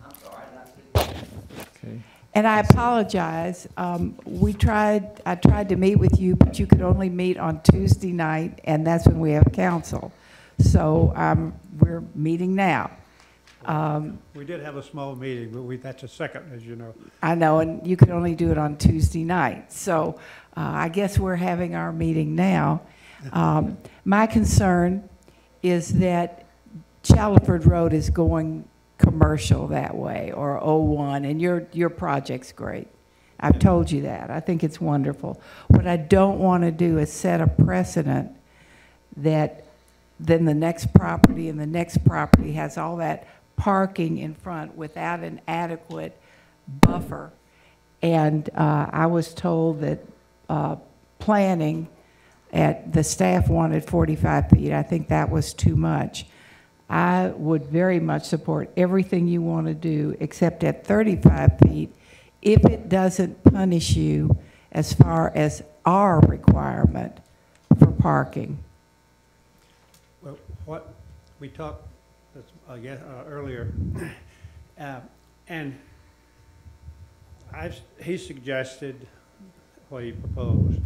S4: I'm sorry, I did not see him.
S1: Okay.
S13: And I apologize. I tried to meet with you, but you could only meet on Tuesday night, and that's when we have council. So we're meeting now.
S14: We did have a small meeting, but that's a second, as you know.
S13: I know, and you could only do it on Tuesday night. So I guess we're having our meeting now. My concern is that Shallowford Road is going commercial that way, or 01, and your project's great. I've told you that. I think it's wonderful. What I don't want to do is set a precedent that then the next property and the next property has all that parking in front without an adequate buffer. And I was told that planning at the staff wanted 45 feet. I think that was too much. I would very much support everything you want to do, except at 35 feet, if it doesn't punish you as far as our requirement for parking?
S14: Well, what we talked, earlier, and he suggested what he proposed,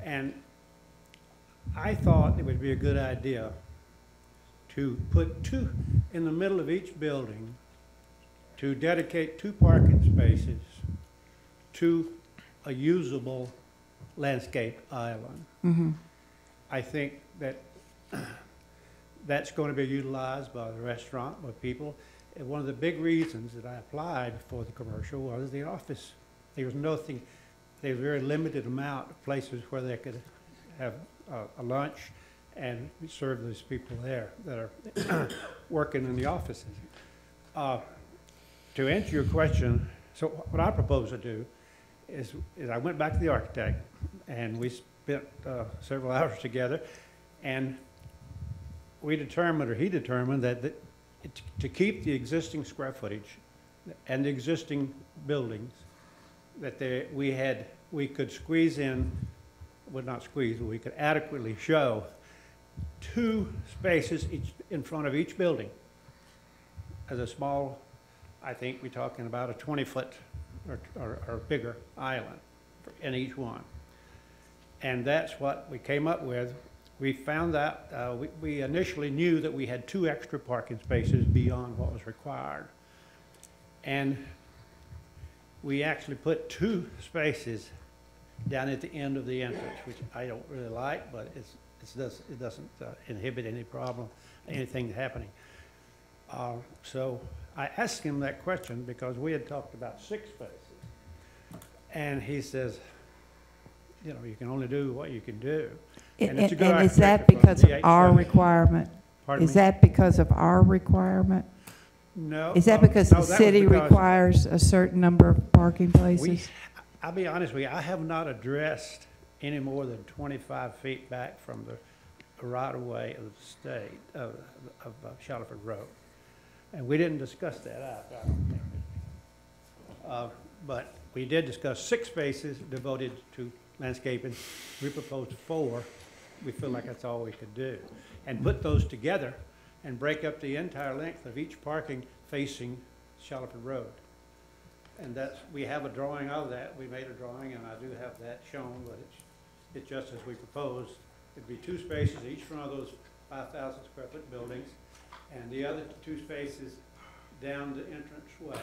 S14: and I thought it would be a good idea to put two in the middle of each building, to dedicate 2 parking spaces to a usable landscape island.
S13: Mm-hmm.
S14: I think that that's going to be utilized by the restaurant, by people. And one of the big reasons that I applied for the commercial was the office. There was nothing, there was a very limited amount of places where they could have a lunch and serve those people there that are working in the offices. To answer your question, so what I propose to do is I went back to the architect, and we spent several hours together, and we determined, or he determined, that to keep the existing square footage and the existing buildings, that we could squeeze in, well, not squeeze, but we could adequately show 2 spaces each in front of each building as a small, I think we're talking about a 20-foot or bigger island in each one. And that's what we came up with. We found out, we initially knew that we had 2 extra parking spaces beyond what was required. And we actually put 2 spaces down at the end of the entrance, which I don't really like, but it doesn't inhibit any problem, anything happening. So I asked him that question because we had talked about 6 spaces. And he says, you know, you can only do what you can do.
S13: And
S14: it's a good
S13: is that
S14: architecture
S13: because of
S14: firm,
S13: our
S14: DHW.
S13: requirement?
S14: Pardon
S13: Is
S14: me?
S13: that because of our requirement?
S14: No.
S13: Is that because
S14: no,
S13: the
S14: that was
S13: city
S14: because
S13: requires a certain number of parking places?
S14: I'll be honest with you, I have not addressed any more than 25 feet back from the right-of-way of the state, of Shallowford Road. And we didn't discuss that out, I don't think. But we did discuss 6 spaces devoted to landscaping. We proposed 4. We feel like that's all we could do. And put those together and break up the entire length of each parking facing Shallowford Road. And we have a drawing of that. We made a drawing, and I do have that shown, but it's just as we proposed. It'd be 2 spaces each front of those 5,000 square foot buildings, and the other 2 spaces down the entrance way,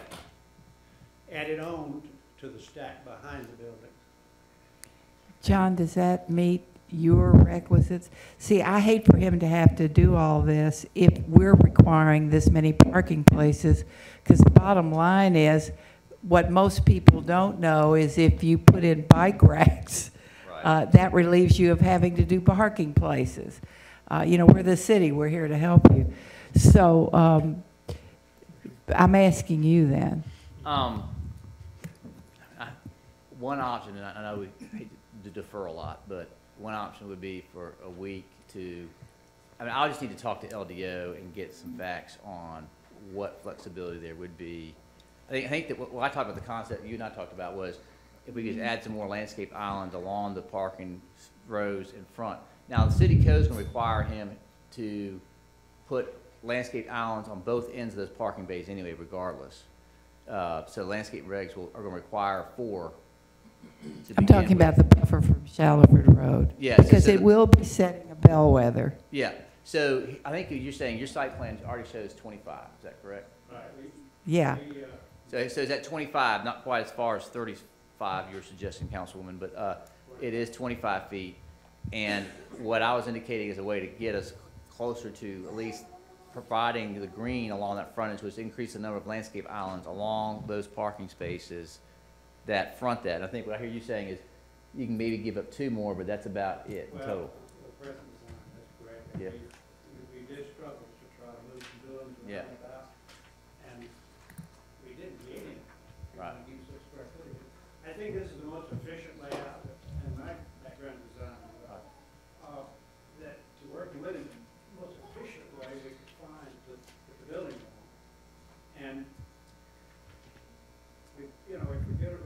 S14: added on to the stack behind the building.
S13: John, does that meet your requisites? See, I hate for him to have to do all this if we're requiring this many parking places, because the bottom line is, what most people don't know is if you put in bike racks, that relieves you of having to do parking places. You know, we're the city, we're here to help you. So I'm asking you then.
S4: One option, and I know we hate to defer a lot, but one option would be for a week to, I mean, I'll just need to talk to LDO and get some facts on what flexibility there would be. I think that what I talked about, the concept you and I talked about was if we could add some more landscape islands along the parking rows in front. Now, the city code is going to require him to put landscape islands on both ends of those parking bays anyway, regardless. So landscape regs are going to require 4.
S13: I'm talking about the buffer from Shallowford Road.
S4: Yes.
S13: Because it will be setting a bellwether.
S4: Yeah. So I think you're saying your site plan already shows 25. Is that correct?
S14: Right.
S13: Yeah.
S4: So is that 25, not quite as far as 35 you're suggesting, Councilwoman, but it is 25 feet. And what I was indicating is a way to get us closer to at least providing the green along that frontage, which increase the number of landscape islands along those parking spaces that front that. And I think what I hear you saying is you can maybe give up 2 more, but that's about it in total.
S14: The present design, that's correct.
S4: Yeah.
S14: We did struggle to try to move some buildings
S4: Yeah.
S14: around about, and we didn't get any.
S4: Right.
S14: Square footage. I think this is the most efficient layout in my background design. That to work with it, the most efficient way we could find to put the building on. And we, you know, if we get it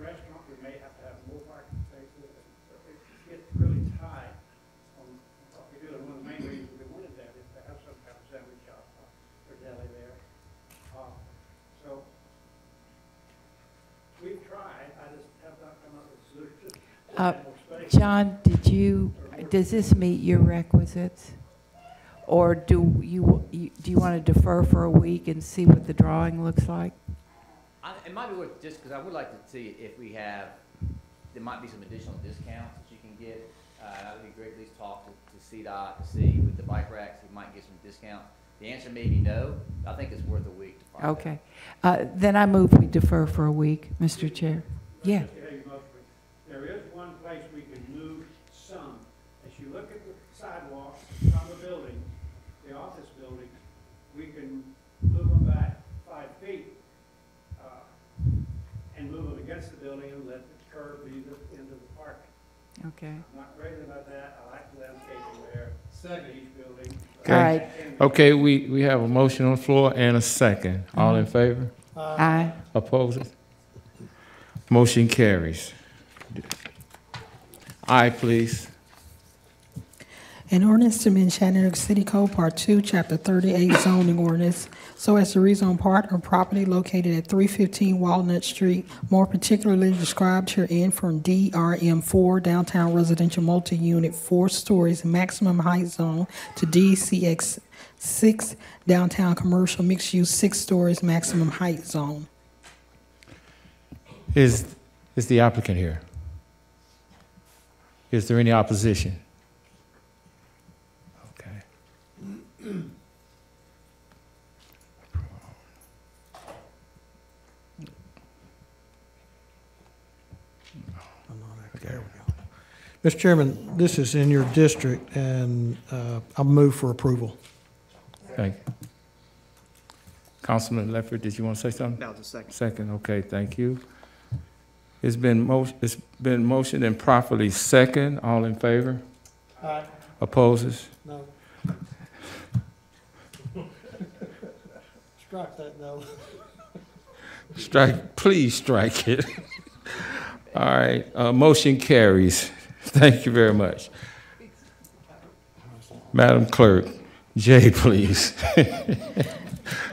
S13: John, does this meet your requisites? Or do you want to defer for a week and see what the drawing looks like?
S4: It might be worth, just because I would like to see if we have, there might be some additional discounts that you can get. That would be great, at least talk to CDOT to see with the bike racks, you might get some discount. The answer may be no. I think it's worth a week to find out.
S13: Okay. Then I move we defer for a week, Mr. Chair. Yeah.
S14: There is one place we can move some. As you look at the sidewalk from the building, the office building, we can move them back 5 feet and move them against the building and let the curb be the end of the park.
S13: Okay.
S14: I'm not crazy about that. I like the landscaping there. Second, each building.
S1: Okay.
S13: All right.
S1: Okay, we have a motion on the floor and a second. All in favor?
S13: Aye.
S1: Opposes? Motion carries. Aye, please.
S3: An ordinance to amend Chattanooga City Code, Part 2, Chapter 38 zoning ordinance, so as to rezone part of property located at 315 Walnut Street, more particularly described herein from DRM4 Downtown Residential Multi-Unit 4 stories maximum height zone to DCX 6 Downtown Commercial Mixed Use 6 stories maximum height zone.
S1: Is the applicant here? Is there any opposition? Okay.
S5: Mr. Chairman, this is in your district, and I'll move for approval.
S1: Thank you. Councilman Leffert, did you want to say something?
S8: Now, just a second.
S1: Second, okay, thank you. It's been motioned and properly second. All in favor?
S11: Aye.
S1: Opposes?
S11: No. Strike that no.
S1: Strike, please strike it. All right, motion carries. Thank you very much. Madam Clerk, J, please.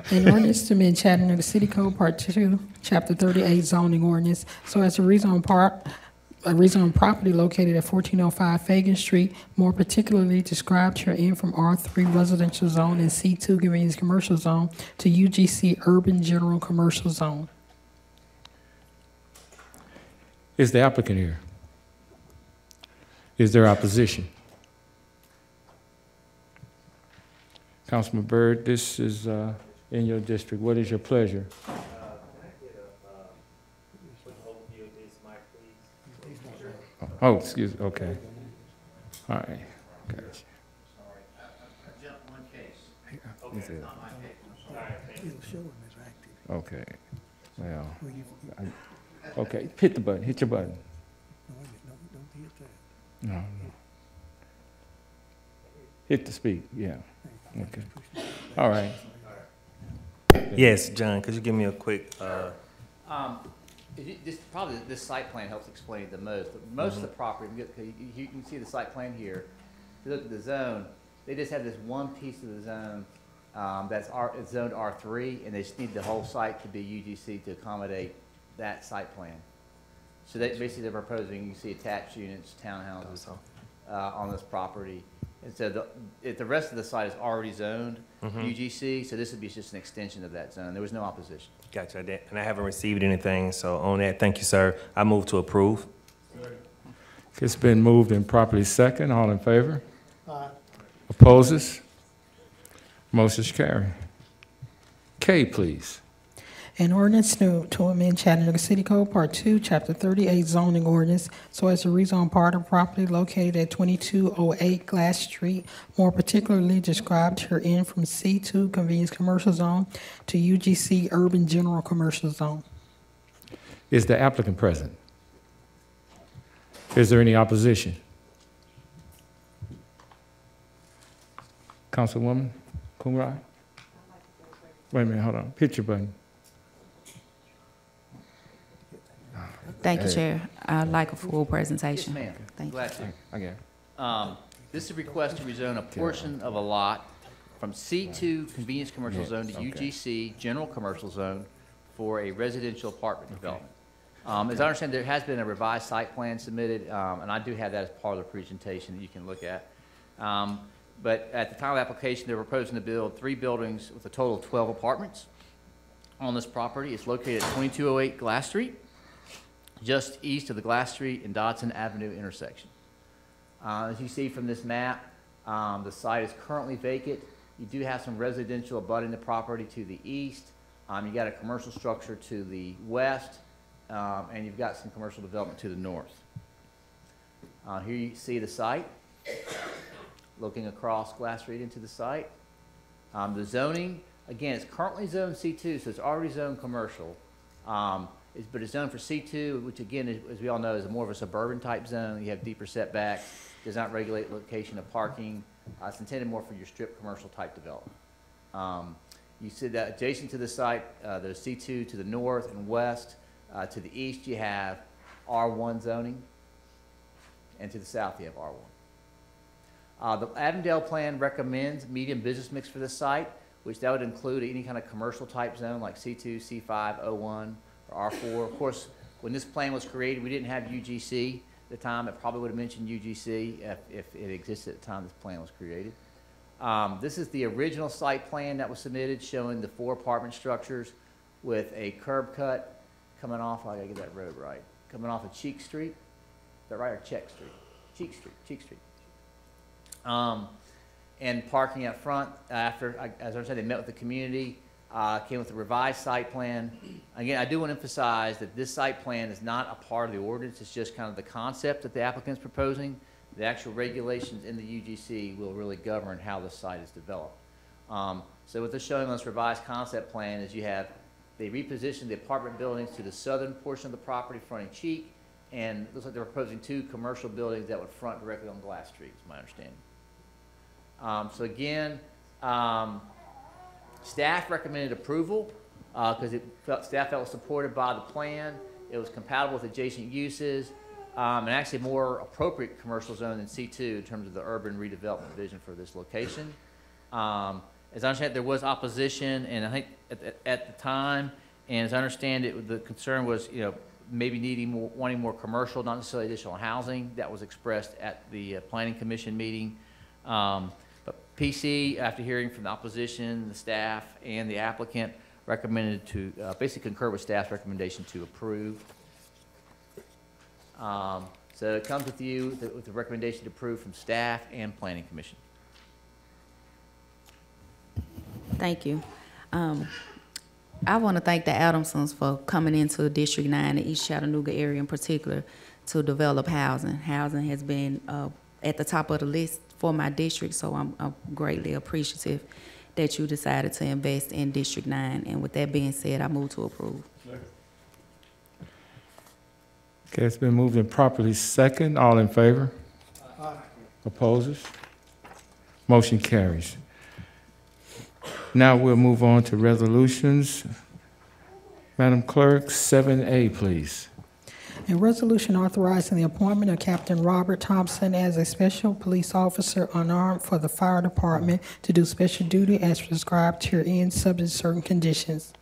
S3: An ordinance to amend Chattanooga City Code, Part 2, Chapter 38 zoning ordinance, so as to rezone property located at 1405 Fagan Street, more particularly described herein from R3 Residential Zone and C2 Convenience Commercial Zone to UGC Urban General Commercial Zone.
S1: Is the applicant here? Is there opposition? Councilman Byrd, this is in your district. What is your pleasure?
S15: Can I get a quick overview of this, Mike, please?
S1: Oh, excuse me, okay. All right, gotcha.
S9: Sorry, I jumped one case.
S1: Okay.
S9: It's not my case.
S1: Okay, well, okay, hit the button, hit your button. No. Hit the speak, yeah, okay. All right.
S15: Yes, John, could you give me a quick,
S4: Probably this site plan helps explain it the most. Most of the property, you can see the site plan here. If you look at the zone, they just have this one piece of the zone it's zoned R3, and they just need the whole site to be UGC to accommodate that site plan. So basically they're proposing, you see attached units, townhouses on this property. And so the rest of the site is already zoned UGC, so this would be just an extension of that zone. There was no opposition.
S15: gotcha, and I haven't received anything, so on that, thank you, sir. I move to approve.
S1: It's been moved and properly second. All in favor?
S11: Aye.
S1: Opposes? Motion's carried. K, please.
S3: An ordinance to amend Chattanooga City Code, Part 2, Chapter 38 zoning ordinance, so as to rezone part of property located at 2208 Glass Street, more particularly described herein from C2 Convenience Commercial Zone to UGC Urban General Commercial Zone.
S1: Is the applicant present? Is there any opposition? Councilwoman Coonrod? Wait a minute, hold on. Hit your button.
S16: Thank you, Chair. I'd like a full presentation.
S4: Yes, ma'am.
S16: Thank you.
S4: Glad to.
S1: I got it.
S4: This is a request to rezone a portion of a lot from C2 Convenience Commercial Zone to UGC General Commercial Zone for a residential apartment development. As I understand, there has been a revised site plan submitted, and I do have that as part of the presentation that you can look at. But at the time of application, they're proposing to build 3 buildings with a total of 12 apartments on this property. It's located at 2208 Glass Street, just east of the Glass Street and Dodson Avenue intersection. As you see from this map, the site is currently vacant. You do have some residential abutting the property to the east. You got a commercial structure to the west, and you've got some commercial development to the north. Here you see the site, looking across Glass Street into the site. The zoning, again, it's currently zoned C2, so it's already zoned commercial. But it's zoned for C2, which again, as we all know, is more of a suburban type zone. You have deeper setbacks, does not regulate location of parking. It's intended more for your strip commercial type development. You see that adjacent to the site, there's C2 to the north and west. To the east, you have R1 zoning, and to the south, you have R1. The Avondale plan recommends medium business mix for this site, which that would include any kind of commercial type zone like C2, C5, O1, or R4. Of course, when this plan was created, we didn't have UGC at the time. It probably would have mentioned UGC if it existed at the time this plan was created. This is the original site plan that was submitted showing the 4 apartment structures with a curb cut coming off, I gotta get that road right, coming off of Cheek Street. Is that right, or Cheek Street? Cheek Street. And parking up front after, as I said, they met with the community, came with a revised site plan. Again, I do want to emphasize that this site plan is not a part of the ordinance. It's just kind of the concept that the applicant's proposing. The actual regulations in the UGC will really govern how the site is developed. So what they're showing on this revised concept plan is they repositioned the apartment buildings to the southern portion of the property fronting Cheek, and it looks like they're proposing 2 commercial buildings that would front directly on Glass Street, is my understanding. So again, staff recommended approval because staff felt it was supported by the plan. It was compatible with adjacent uses, and actually more appropriate commercial zone than C2 in terms of the urban redevelopment vision for this location. As I understand it, there was opposition, and I think at the time, and as I understand it, the concern was, maybe wanting more commercial, not necessarily additional housing. That was expressed at the Planning Commission meeting. But PC, after hearing from the opposition, the staff, and the applicant, recommended to basically concur with staff's recommendation to approve. So it comes with you with the recommendation to approve from staff and Planning Commission.
S16: Thank you. I want to thank the Adamsons for coming into District 9, the East Chattanooga area in particular, to develop housing. Housing has been at the top of the list for my district, so I'm greatly appreciative that you decided to invest in District 9. And with that being said, I move to approve.
S1: Okay, it's been moved and properly second. All in favor? Aye. Opposes? Motion carries. Now we'll move on to resolutions. Madam Clerk, 7A, please.
S3: A resolution authorizing the appointment of Captain Robert Thompson as a special police officer unarmed for the fire department to do special duty as prescribed herein, subject to certain conditions.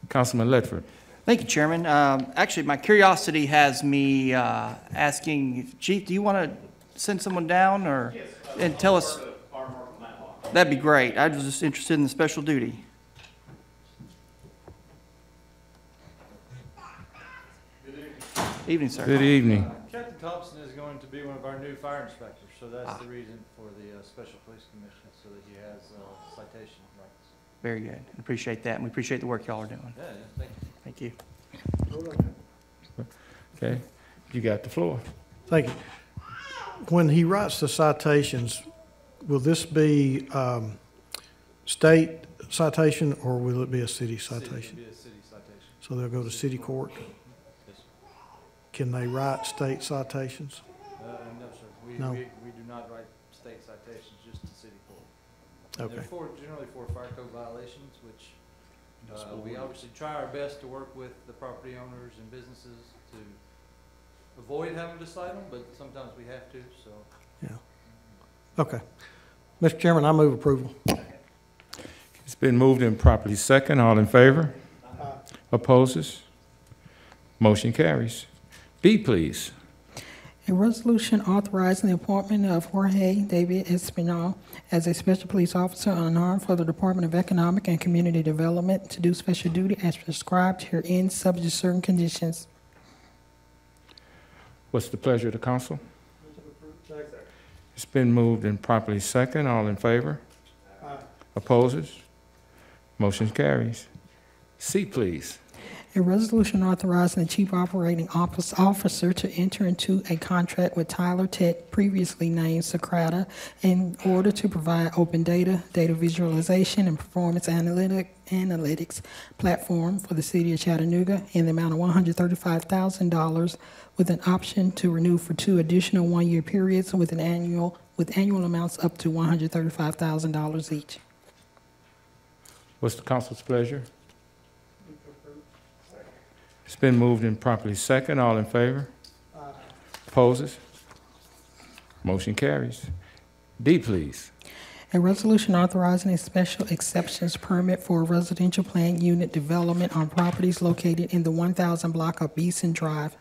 S1: Councilman Ledford.
S8: Thank you, Chairman. Actually, my curiosity has me asking, Chief, do you want to send someone down and tell us? That'd be great. I was just interested in the special duty. Evening, sir.
S1: Good evening.
S17: Captain Thompson is going to be one of our new fire inspectors, so that's the reason for the Special Police Commission, so that he has citation rights.
S8: Very good. Appreciate that, and we appreciate the work y'all are doing.
S17: Yeah, thank you.
S8: Thank you.
S1: Okay, you got the floor.
S5: Thank you. When he writes the citations, will this be state citation or will it be a city citation?
S17: It'll be a city citation.
S5: So they'll go to city court?
S17: Yes, sir.
S5: Can they write state citations?
S17: No, sir. We do not write state citations, just to city court.
S5: Okay.
S17: They're generally for fire code violations, which we obviously try our best to work with the property owners and businesses to avoid having to cite them, but sometimes we have to, so.
S5: Yeah. Okay. Mr. Chairman, I move approval.
S1: It's been moved and properly second. All in favor? Opposes? Motion carries. B, please.
S3: A resolution authorizing the appointment of Jorge David Espinal as a special police officer unarmed for the Department of Economic and Community Development to do special duty as prescribed herein, subject to certain conditions.
S1: What's the pleasure of the council? It's been moved and properly second. All in favor? Opposes? Motion carries. C, please.
S3: A resolution authorizing the chief operating officer to enter into a contract with Tyler Tech, previously named Socrata, in order to provide open data, data visualization, and performance analytics platform for the city of Chattanooga in the amount of $135,000 with an option to renew for 2 additional one-year periods with annual amounts up to $135,000 each.
S1: What's the council's pleasure? It's been moved and properly second. All in favor? Opposes? Motion carries. D, please.
S3: A resolution authorizing a special exceptions permit for a residential planned unit development on properties located in the 1000 block of Beeson Drive.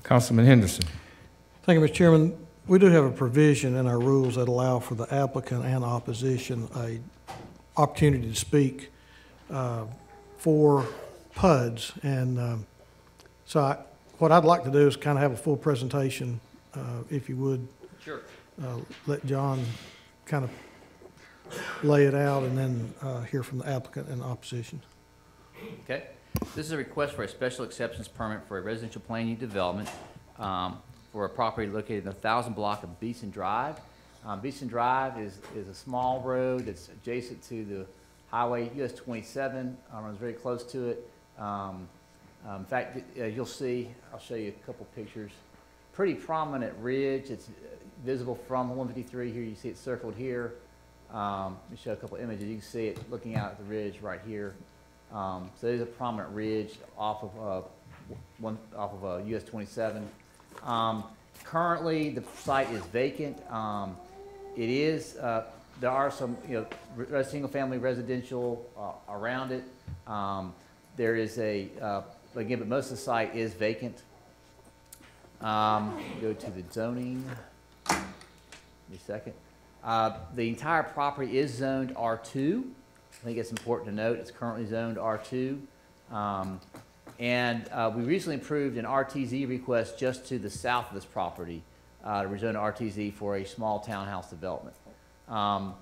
S1: Councilman Henderson.
S5: Thank you, Mr. Chairman. We do have a provision in our rules that allow for the applicant and opposition a opportunity to speak for PUDs. And what I'd like to do is kind of have a full presentation, if you would.
S4: Sure.
S5: Let John kind of lay it out and then hear from the applicant and opposition.
S4: Okay. This is a request for a special exceptions permit for a residential plan unit development for a property located in the 1000 block of Beeson Drive. Beeson Drive is a small road that's adjacent to the Highway US 27, runs very close to it. In fact, you'll see, I'll show you a couple pictures. Pretty prominent ridge. It's visible from 153 here. You see it circled here. Let me show a couple images. You can see it looking out at the ridge right here. So there's a prominent ridge off of US 27. Currently, the site is vacant. It is. There are some, single-family residential around it. There is again, but most of the site is vacant. Go to the zoning. Give me a second. The entire property is zoned R2. I think it's important to note it's currently zoned R2. And we recently approved an RTZ request just to the south of this property to rezone RTZ for a small townhouse development. Let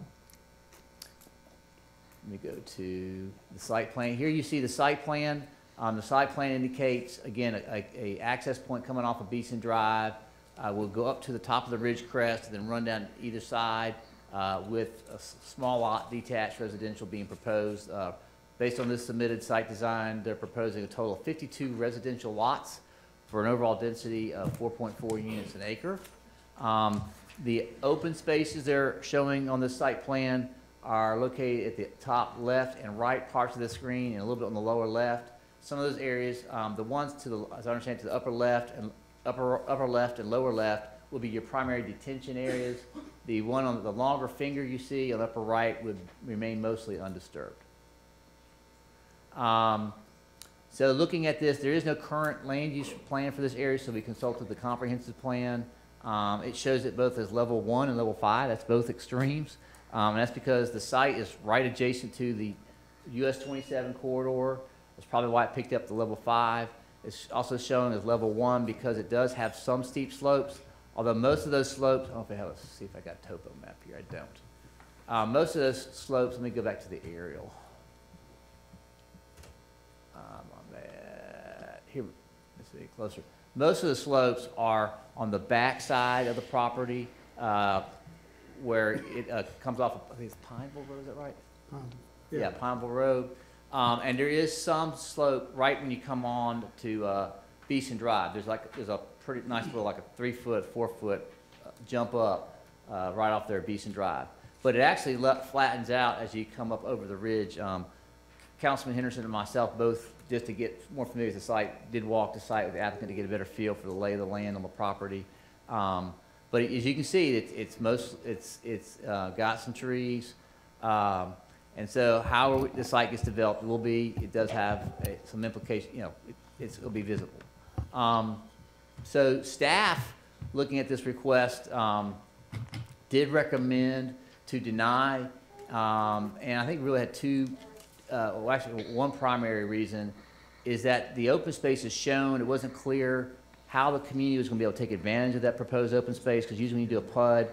S4: me go to the site plan. Here you see the site plan. The site plan indicates, again, a access point coming off of Beeson Drive. We'll go up to the top of the ridge crest and then run down either side with a small lot detached residential being proposed. Based on this submitted site design, they're proposing a total of 52 residential lots for an overall density of 4.4 units an acre. The open spaces they're showing on this site plan are located at the top left and right parts of the screen and a little bit on the lower left. Some of those areas, the ones to the, as I understand, to the upper left and lower left will be your primary detention areas. The one on the longer finger you see on the upper right would remain mostly undisturbed. So looking at this, there is no current land use plan for this area, so we consulted the comprehensive plan. It shows it both as level 1 and level 5. That's both extremes. And that's because the site is right adjacent to the US 27 corridor. That's probably why it picked up the level 5. It's also shown as level 1 because it does have some steep slopes, although most of those slopes, I don't know if I have, let's see if I got a topo map here, I don't. Most of those slopes, let me go back to the aerial. On that, here, let's see, closer. Most of the slopes are on the back side of the property where it comes off, I think it's Pineville Road, is that right? Yeah, Pineville Road. And there is some slope right when you come on to Beeson Drive. There's a pretty nice little, like a 3 foot, 4 foot jump up right off there at Beeson Drive. But it actually flattens out as you come up over the ridge. Councilman Henderson and myself both, just to get more familiar with the site, did walk the site with the applicant to get a better feel for the lay of the land on the property. But as you can see, it's got some trees. And so how the site gets developed it does have some implication, it'll be visible. So staff, looking at this request, did recommend to deny, and I think really had actually one primary reason is that the open space is shown. It wasn't clear how the community was going to be able to take advantage of that proposed open space, because usually when you do a PUD,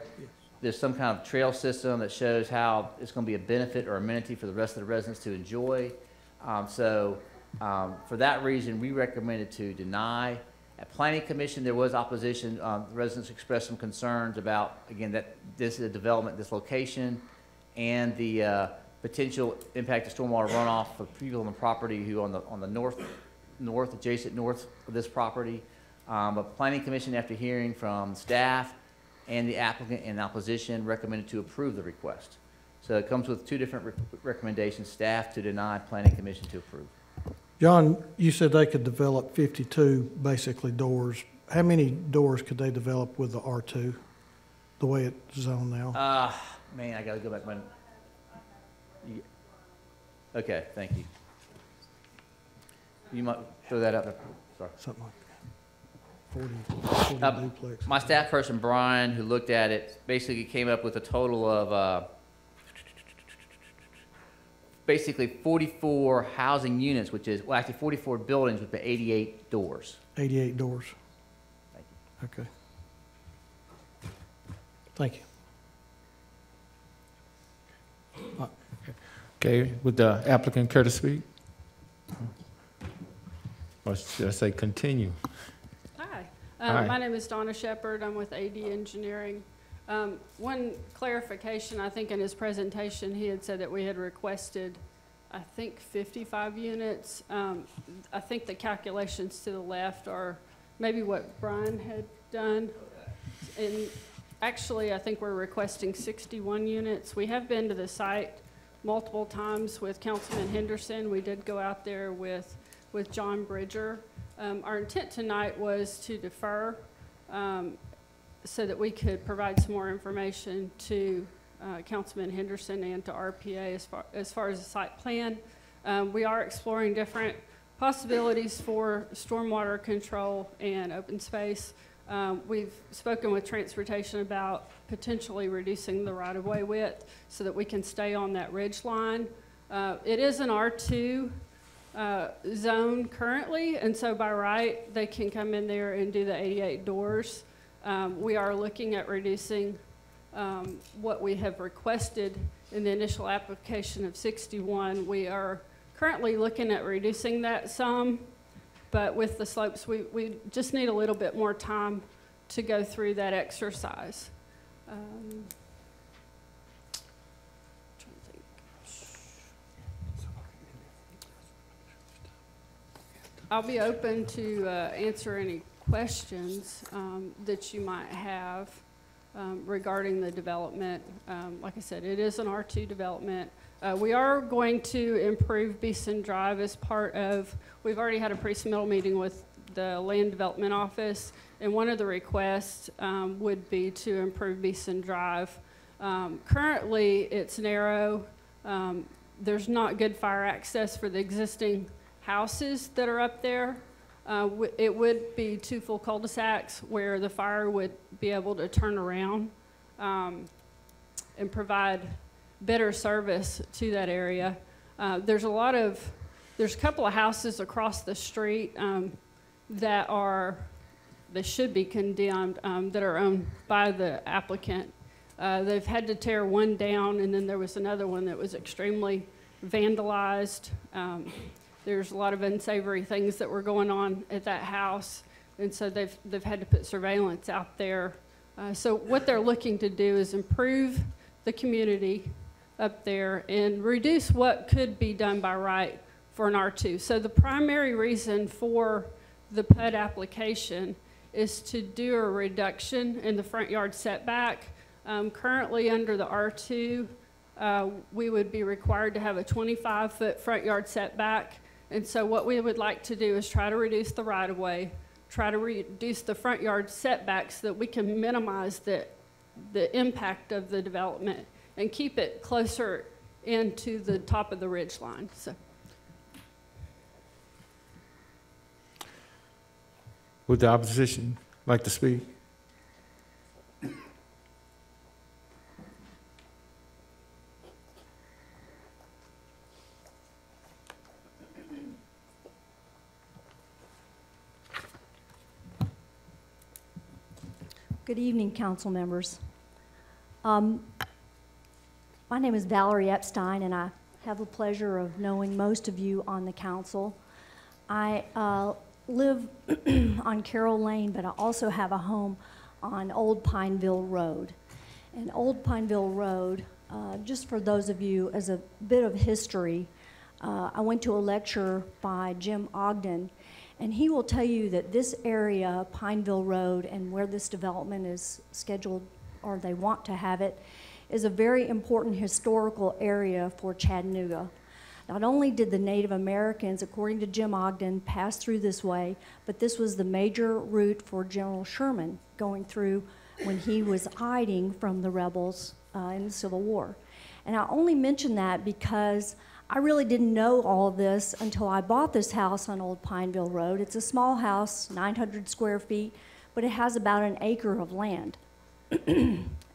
S4: there's some kind of trail system that shows how it's going to be a benefit or amenity for the rest of the residents to enjoy. For that reason, we recommended to deny. At Planning Commission, there was opposition. The residents expressed some concerns about, again, that this is a development, this location, and the potential impact of stormwater runoff for people on the property who on the adjacent north of this property. But Planning Commission, after hearing from staff and the applicant in opposition, recommended to approve the request. So it comes with two different recommendations: staff to deny, Planning Commission to approve.
S5: John, you said they could develop 52 basically doors. How many doors could they develop with the R2, the way it's zoned now?
S4: Man, I gotta go back when. Okay, thank you. You might throw that out there. Sorry.
S5: Something like 40 duplex.
S4: My staff person, Brian, who looked at it, basically came up with a total of basically 44 housing units, which is, well, actually 44 buildings with the 88 doors.
S5: 88 doors.
S4: Thank you.
S5: Okay. Thank you.
S1: Okay, would the applicant care to speak? Or should I say continue?
S18: Hi.
S1: Hi.
S18: My name is Donna Shepard. I'm with AD Engineering. One clarification, I think in his presentation, he had said that we had requested, I think, 55 units. I think the calculations to the left are maybe what Brian had done. And actually, I think we're requesting 61 units. We have been to the site multiple times with Councilman Henderson. We did go out there with John Bridger. Our intent tonight was to defer so that we could provide some more information to Councilman Henderson and to RPA as far as the site plan. We are exploring different possibilities for stormwater control and open space. We've spoken with transportation about potentially reducing the right-of-way width so that we can stay on that ridge line. It is an R2 zone currently, and so by right, they can come in there and do the 88 doors. We are looking at reducing what we have requested in the initial application of 61. We are currently looking at reducing that some, but with the slopes, we just need a little bit more time to go through that exercise. I'll be open to answer any questions that you might have regarding the development. Like I said, it is an R2 development. We are going to improve Beeson Drive as part of, we've already had a pre-submittal meeting with the Land Development Office, and one of the requests would be to improve Beeson Drive. Currently, it's narrow. There's not good fire access for the existing houses that are up there. It would be 2 full cul-de-sacs where the fire would be able to turn around and provide better service to that area. There's a couple of houses across the street that should be condemned, that are owned by the applicant. They've had to tear one down, and then there was another one that was extremely vandalized. There's a lot of unsavory things that were going on at that house, and so they've had to put surveillance out there. So what they're looking to do is improve the community up there and reduce what could be done by right for an R2. So the primary reason for the PUD application is to do a reduction in the front yard setback. Currently under the R2, we would be required to have a 25-foot front yard setback. And so what we would like to do is try to reduce the right-of-way, try to reduce the front yard setback so that we can minimize the impact of the development and keep it closer into the top of the ridge line. So,
S1: Would the opposition like to speak?
S19: Good evening, council members. My name is Valerie Epstein, and I have the pleasure of knowing most of you on the council. I live on Carroll Lane, but I also have a home on Old Pineville Road. And Old Pineville Road, just for those of you as a bit of history, I went to a lecture by Jim Ogden, and he will tell you that this area, Pineville Road, and where this development is scheduled, or they want to have it, is a very important historical area for Chattanooga. Not only did the Native Americans, according to Jim Ogden, pass through this way, but this was the major route for General Sherman going through when he was hiding from the rebels in the Civil War. And I only mention that because I really didn't know all of this until I bought this house on Old Pineville Road. It's a small house, 900 square feet, but it has about an acre of land.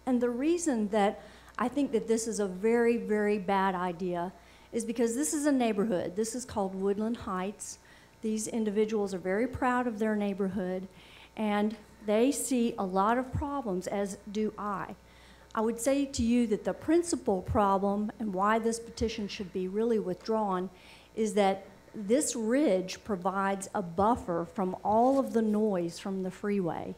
S19: And the reason that I think that this is a very, very bad idea is because this is a neighborhood. This is called Woodland Heights. These individuals are very proud of their neighborhood, and they see a lot of problems, as do I. I would say to you that the principal problem and why this petition should be really withdrawn is that this ridge provides a buffer from all of the noise from the freeway.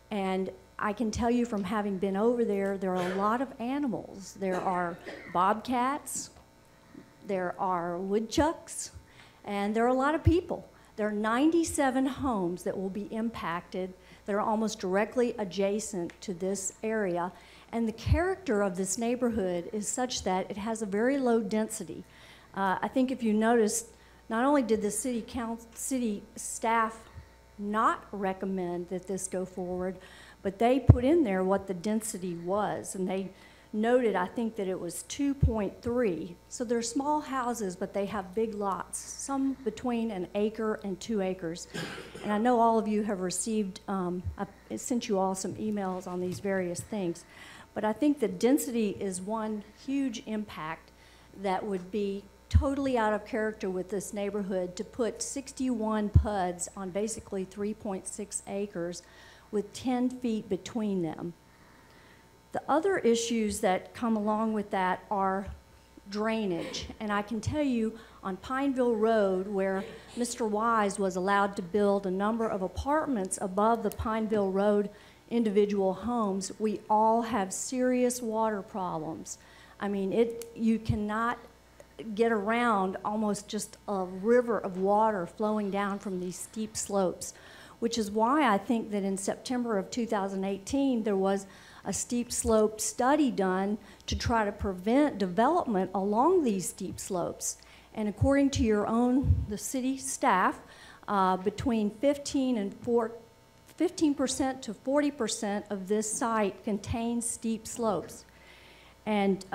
S19: And I can tell you from having been over there, there are a lot of animals. There are bobcats, there are woodchucks, and there are a lot of people. There are 97 homes that will be impacted that are almost directly adjacent to this area. And the character of this neighborhood is such that it has a very low density. I think if you noticed, not only did the city staff not recommend that this go forward, but they put in there what the density was, and they noted, I think, that it was 2.3. So they're small houses, but they have big lots, some between an acre and 2 acres. And I know all of you have received, I sent you all some emails on these various things. But I think the density is one huge impact that would be totally out of character with this neighborhood to put 61 PUDs on basically 3.6 acres with 10 feet between them. The other issues that come along with that are drainage. And I can tell you on Pineville Road, where Mr. Wise was allowed to build a number of apartments above the Pineville Road individual homes, we all have serious water problems. I mean, you cannot get around almost just a river of water flowing down from these steep slopes, which is why I think that in September of 2018 there was a steep slope study done to try to prevent development along these steep slopes. And according to the city staff, between 15% to 40% of this site contains steep slopes. And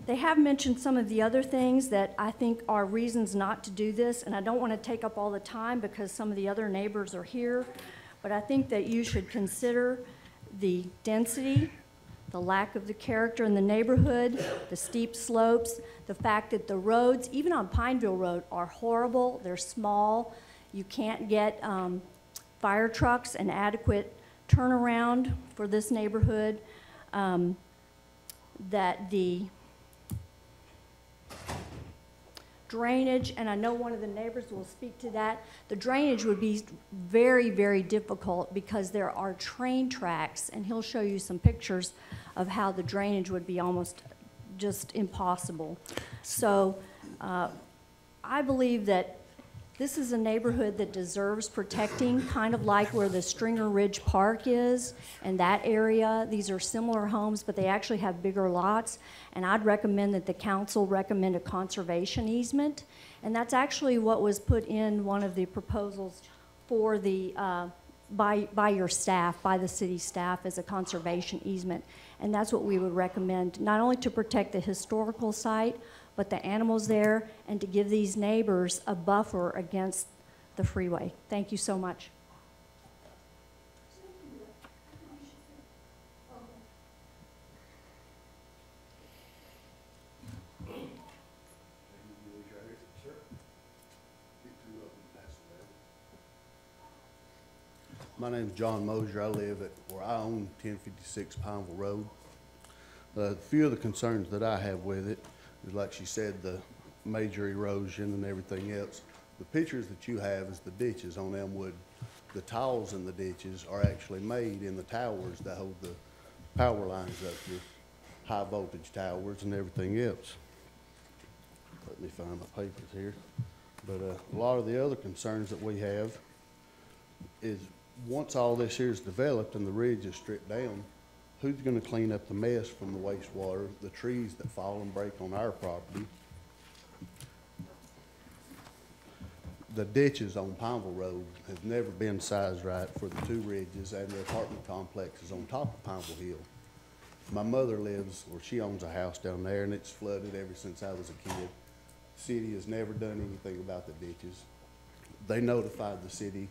S19: they have mentioned some of the other things that I think are reasons not to do this, and I don't want to take up all the time because some of the other neighbors are here, but I think that you should consider the density, the lack of the character in the neighborhood, the steep slopes, the fact that the roads, even on Pineville Road, are horrible. They're small. You can't get fire trucks and adequate turnaround for this neighborhood. That the drainage, and I know one of the neighbors will speak to that, the drainage would be very, very difficult because there are train tracks, and he'll show you some pictures of how the drainage would be almost just impossible. So I believe that this is a neighborhood that deserves protecting, kind of like where the Stringer Ridge Park is, and that area. These are similar homes, but they actually have bigger lots, and I'd recommend that the council recommend a conservation easement, and that's actually what was put in one of the proposals for the, by your staff, by the city staff, as a conservation easement. And that's what we would recommend, not only to protect the historical site, but the animals there, and to give these neighbors a buffer against the freeway. Thank you so much.
S20: My name's John Mosier. I live at where I own 1056 Pineville Road. A few of the concerns that I have with it is, like she said, the major erosion and everything else. The pictures that you have is the ditches on Elmwood. The tiles in the ditches are actually made in the towers that hold the power lines up, your high voltage towers and everything else. Let me find my papers here. But a lot of the other concerns that we have is, once all this here is developed and the ridge is stripped down, who's going to clean up the mess from the wastewater, the trees that fall and break on our property? The ditches on Pineville Road have never been sized right for the two ridges and the apartment complexes on top of Pineville Hill. My mother lives, or she owns a house down there, and it's flooded ever since I was a kid. The city has never done anything about the ditches. They notified the city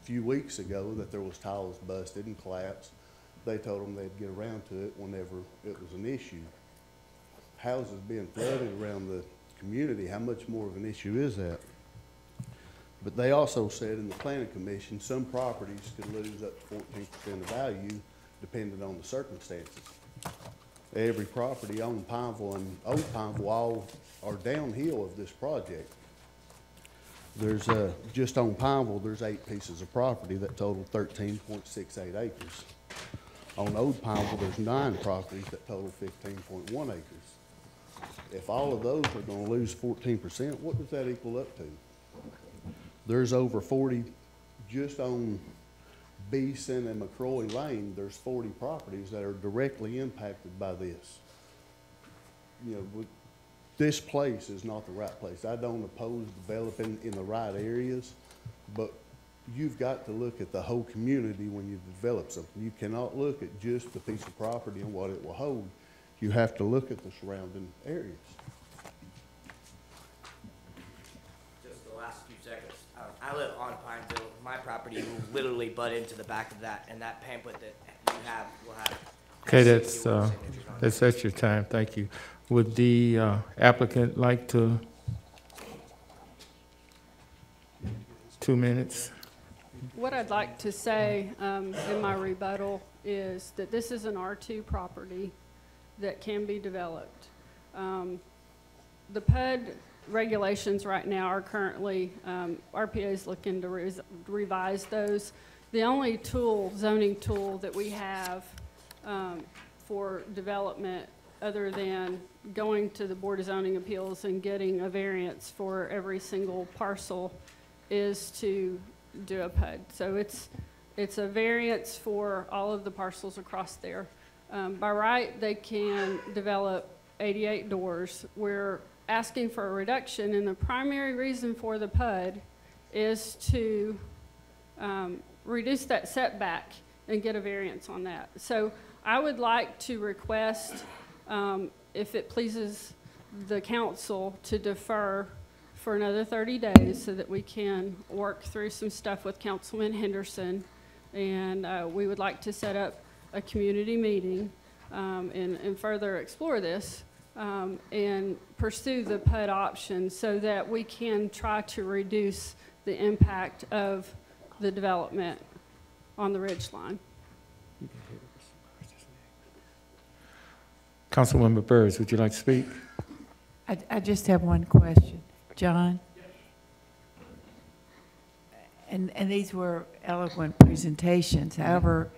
S20: few weeks ago that there was tiles busted and collapsed. They told them they'd get around to it whenever it was an issue. Houses being flooded around the community, how much more of an issue is that? But they also said in the planning commission, some properties could lose up to 14% of value depending on the circumstances. Every property on Pineville and Old Pineville all are downhill of this project. There's just on Pineville, there's 8 pieces of property that total 13.68 acres. On Old Pineville, there's 9 properties that total 15.1 acres. If all of those are going to lose 14%, what does that equal up to? There's over 40, just on Beeson and McCroy Lane, there's 40 properties that are directly impacted by this. You know, this place is not the right place. I don't oppose developing in the right areas, but you've got to look at the whole community when you develop something. You cannot look at just the piece of property and what it will hold. You have to look at the surrounding areas.
S21: Just the last few seconds. I live on Pineville. My property will literally butt into the back of that, and that pamphlet that you have will have.
S1: Okay, that's your time. Thank you. Would the applicant like to? 2 minutes.
S18: What I'd like to say in my rebuttal is that this is an R2 property that can be developed. The PUD regulations right now are currently, RPA is looking to revise those. The only zoning tool that we have for development, other than going to the Board of Zoning Appeals and getting a variance for every single parcel, is to do a PUD. So it's a variance for all of the parcels across there. By right, they can develop 88 doors. We're asking for a reduction, and the primary reason for the PUD is to reduce that setback and get a variance on that. So I would like to request, if it pleases the council, to defer for another 30 days so that we can work through some stuff with Councilman Henderson. And we would like to set up a community meeting and further explore this and pursue the PUD option so that we can try to reduce the impact of the development on the ridge line.
S1: Councilwoman Burrs, would you like to speak?
S13: I just have one question. John? And these were eloquent presentations. However,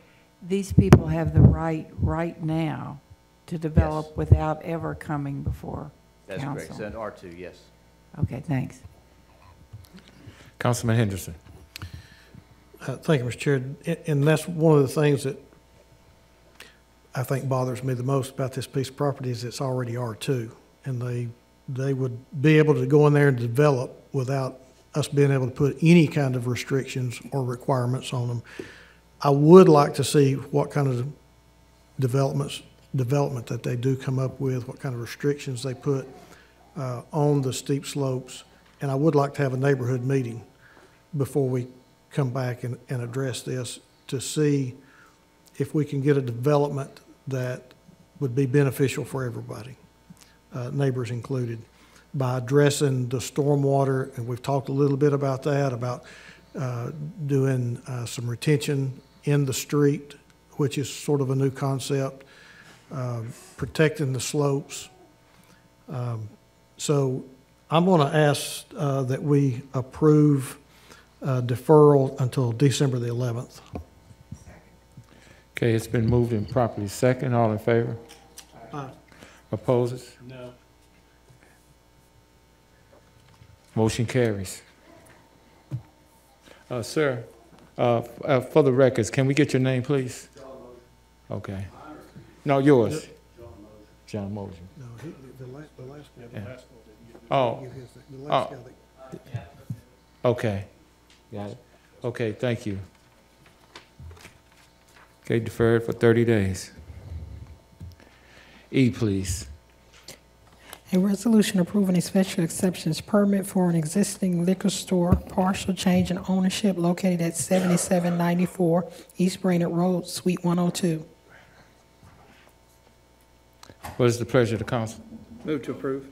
S13: these people have the right now to develop without ever coming before
S4: That's
S13: council.
S4: correct. So an R2, yes.
S13: Okay, thanks.
S1: Councilman Henderson.
S5: Thank you, Mr. Chair. And that's one of the things that I think bothers me the most about this piece of property is it's already R2. And they would be able to go in there and develop without us being able to put any kind of restrictions or requirements on them. I would like to see what kind of development that they do come up with, what kind of restrictions they put on the steep slopes. And I would like to have a neighborhood meeting before we come back and address this to see if we can get a development that would be beneficial for everybody, neighbors included, by addressing the stormwater. And we've talked a little bit about that, about doing some retention in the street, which is sort of a new concept, protecting the slopes. So I'm going to ask that we approve deferral until December the 11th.
S1: Okay, it's been moved and properly second. All in favor?
S5: Aye.
S1: Opposes?
S14: No.
S1: Motion carries. Sir, for the records, can we get your name, please? Okay. No, yours. John Moser.
S5: No, the last guy.
S1: Yeah. Oh.
S5: The last guy that.
S1: Okay. Got it. Okay, thank you. Okay, deferred for 30 days. E, please.
S3: A resolution approving a special exceptions permit for an existing liquor store, partial change in ownership located at 7794 East Brainerd Road, Suite 102.
S1: What is the pleasure of the council?
S14: Move to approve.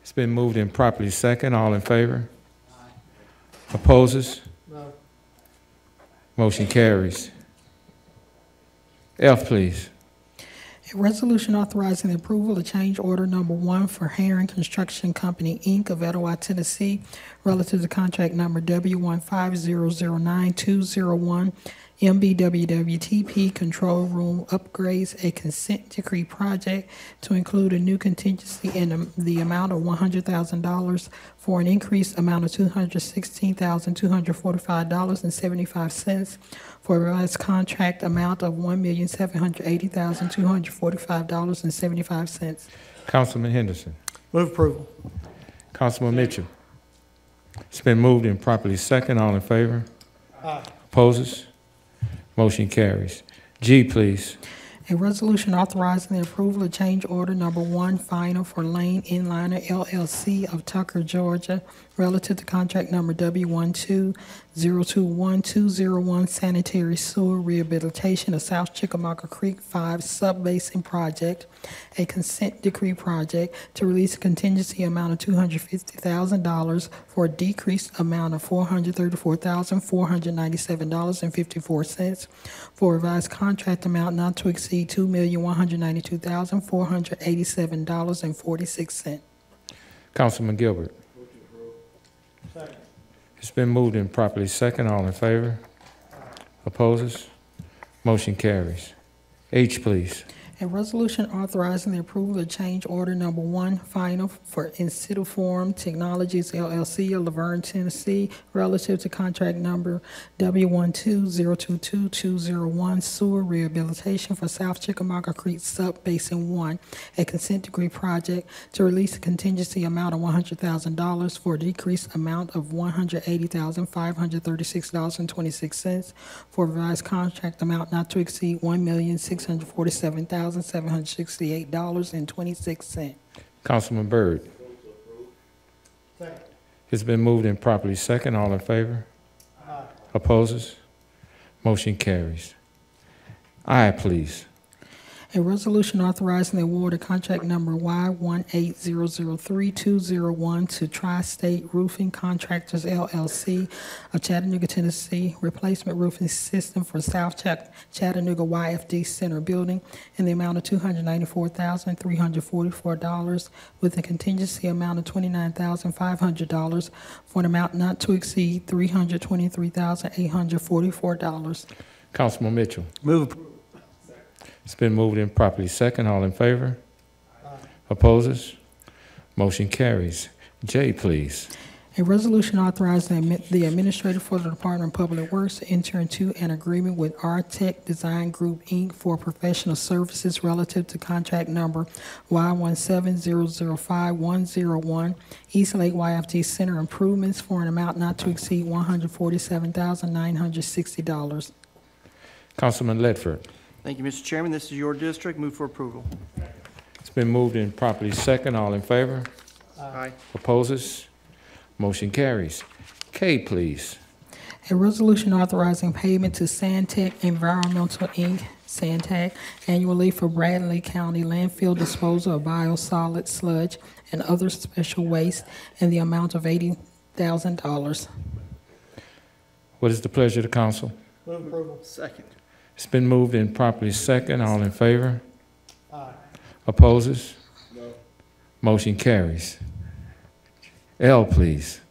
S1: It's been moved and properly second. All in favor? Opposes?
S5: No.
S1: Motion carries. F, please.
S3: A resolution authorizing the approval of change order number 1 for Herring Construction Company, Inc. of Etowah, Tennessee, relative to contract number W15009-201, MBWWTP Control Room Upgrades, a consent decree project to include a new contingency in the amount of $100,000 for an increased amount of $216,245.75 for a revised contract amount of $1,780,245.75.
S1: Councilman Henderson.
S5: Move approval.
S1: Councilman Mitchell. It's been moved and properly second. All in favor?
S5: Aye.
S1: Opposes? Motion carries. G, please.
S3: A resolution authorizing the approval of change order number 1 final for Lane Inliner LLC of Tucker, Georgia, relative to contract number W12021-201 sanitary sewer rehabilitation of South Chickamauga Creek 5 subbasin project, a consent decree project to release a contingency amount of $250,000 for a decreased amount of $434,497.54 for a revised contract amount not to exceed $2,192,487.46.
S1: Councilman Gilbert.
S5: Second.
S1: It's been moved and properly second. All in favor? Opposes? Motion carries. H, please.
S3: A resolution authorizing the approval of change order number 1 final for Insidiform Technologies LLC of Laverne, Tennessee, relative to contract number W12022-201 sewer rehabilitation for South Chickamauga Creek Sub-Basin 1, a consent decree project to release a contingency amount of $100,000 for a decreased amount of $180,536.26 for a revised contract amount not to exceed $1,647,768.26.
S1: Councilman Byrd.
S5: Second.
S1: It's been moved and properly second. All in favor?
S5: Aye.
S1: Opposes? Motion carries. I, please.
S3: A resolution authorizing the award of contract number Y18003-201 to Tri-State Roofing Contractors LLC of Chattanooga, Tennessee, replacement roofing system for South Chattanooga YFD Center Building in the amount of $294,344 with a contingency amount of $29,500 for an amount not to exceed $323,844.
S1: Councilman Mitchell.
S5: Move approval.
S1: It's been moved and properly second. All in favor?
S5: Aye.
S1: Opposes? Motion carries. J, please.
S3: A resolution authorizing the administrator for the Department of Public Works to enter into an agreement with R-Tech Design Group, Inc. for professional services relative to contract number Y17005-101 East Lake YFT Center improvements for an amount not to exceed $147,960.
S1: Councilman Ledford.
S8: Thank you, Mr. Chairman. This is your district. Move for approval.
S1: It's been moved and properly second. All in favor?
S8: Aye.
S1: Opposes? Motion carries. K, please.
S3: A resolution authorizing payment to Santec Environmental, Inc., Santec, annually for Bradley County landfill disposal of biosolids, sludge, and other special waste in the amount of $80,000.
S1: What is the pleasure of the council?
S5: Move approval.
S6: Second.
S1: It's been moved and properly second. All in favor?
S5: Aye.
S1: Opposes? No. Motion carries. L, please.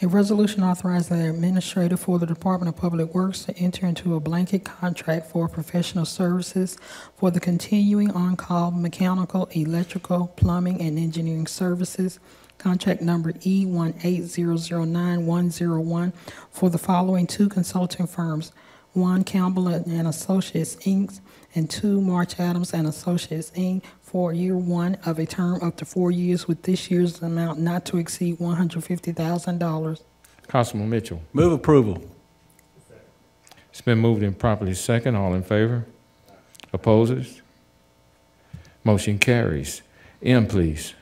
S3: A resolution authorizing the administrator for the Department of Public Works to enter into a blanket contract for professional services for the continuing on-call mechanical, electrical, plumbing, and engineering services, contract number E18009-101, for the following two consulting firms: 1 Campbell and Associates, Inc., and 2 March Adams and Associates, Inc., for year one of a term up to 4 years, with this year's amount not to exceed $150,000.
S1: Councilman Mitchell.
S7: Move approval.
S1: It's been moved and properly second. All in favor? Opposes? Motion carries. M, please.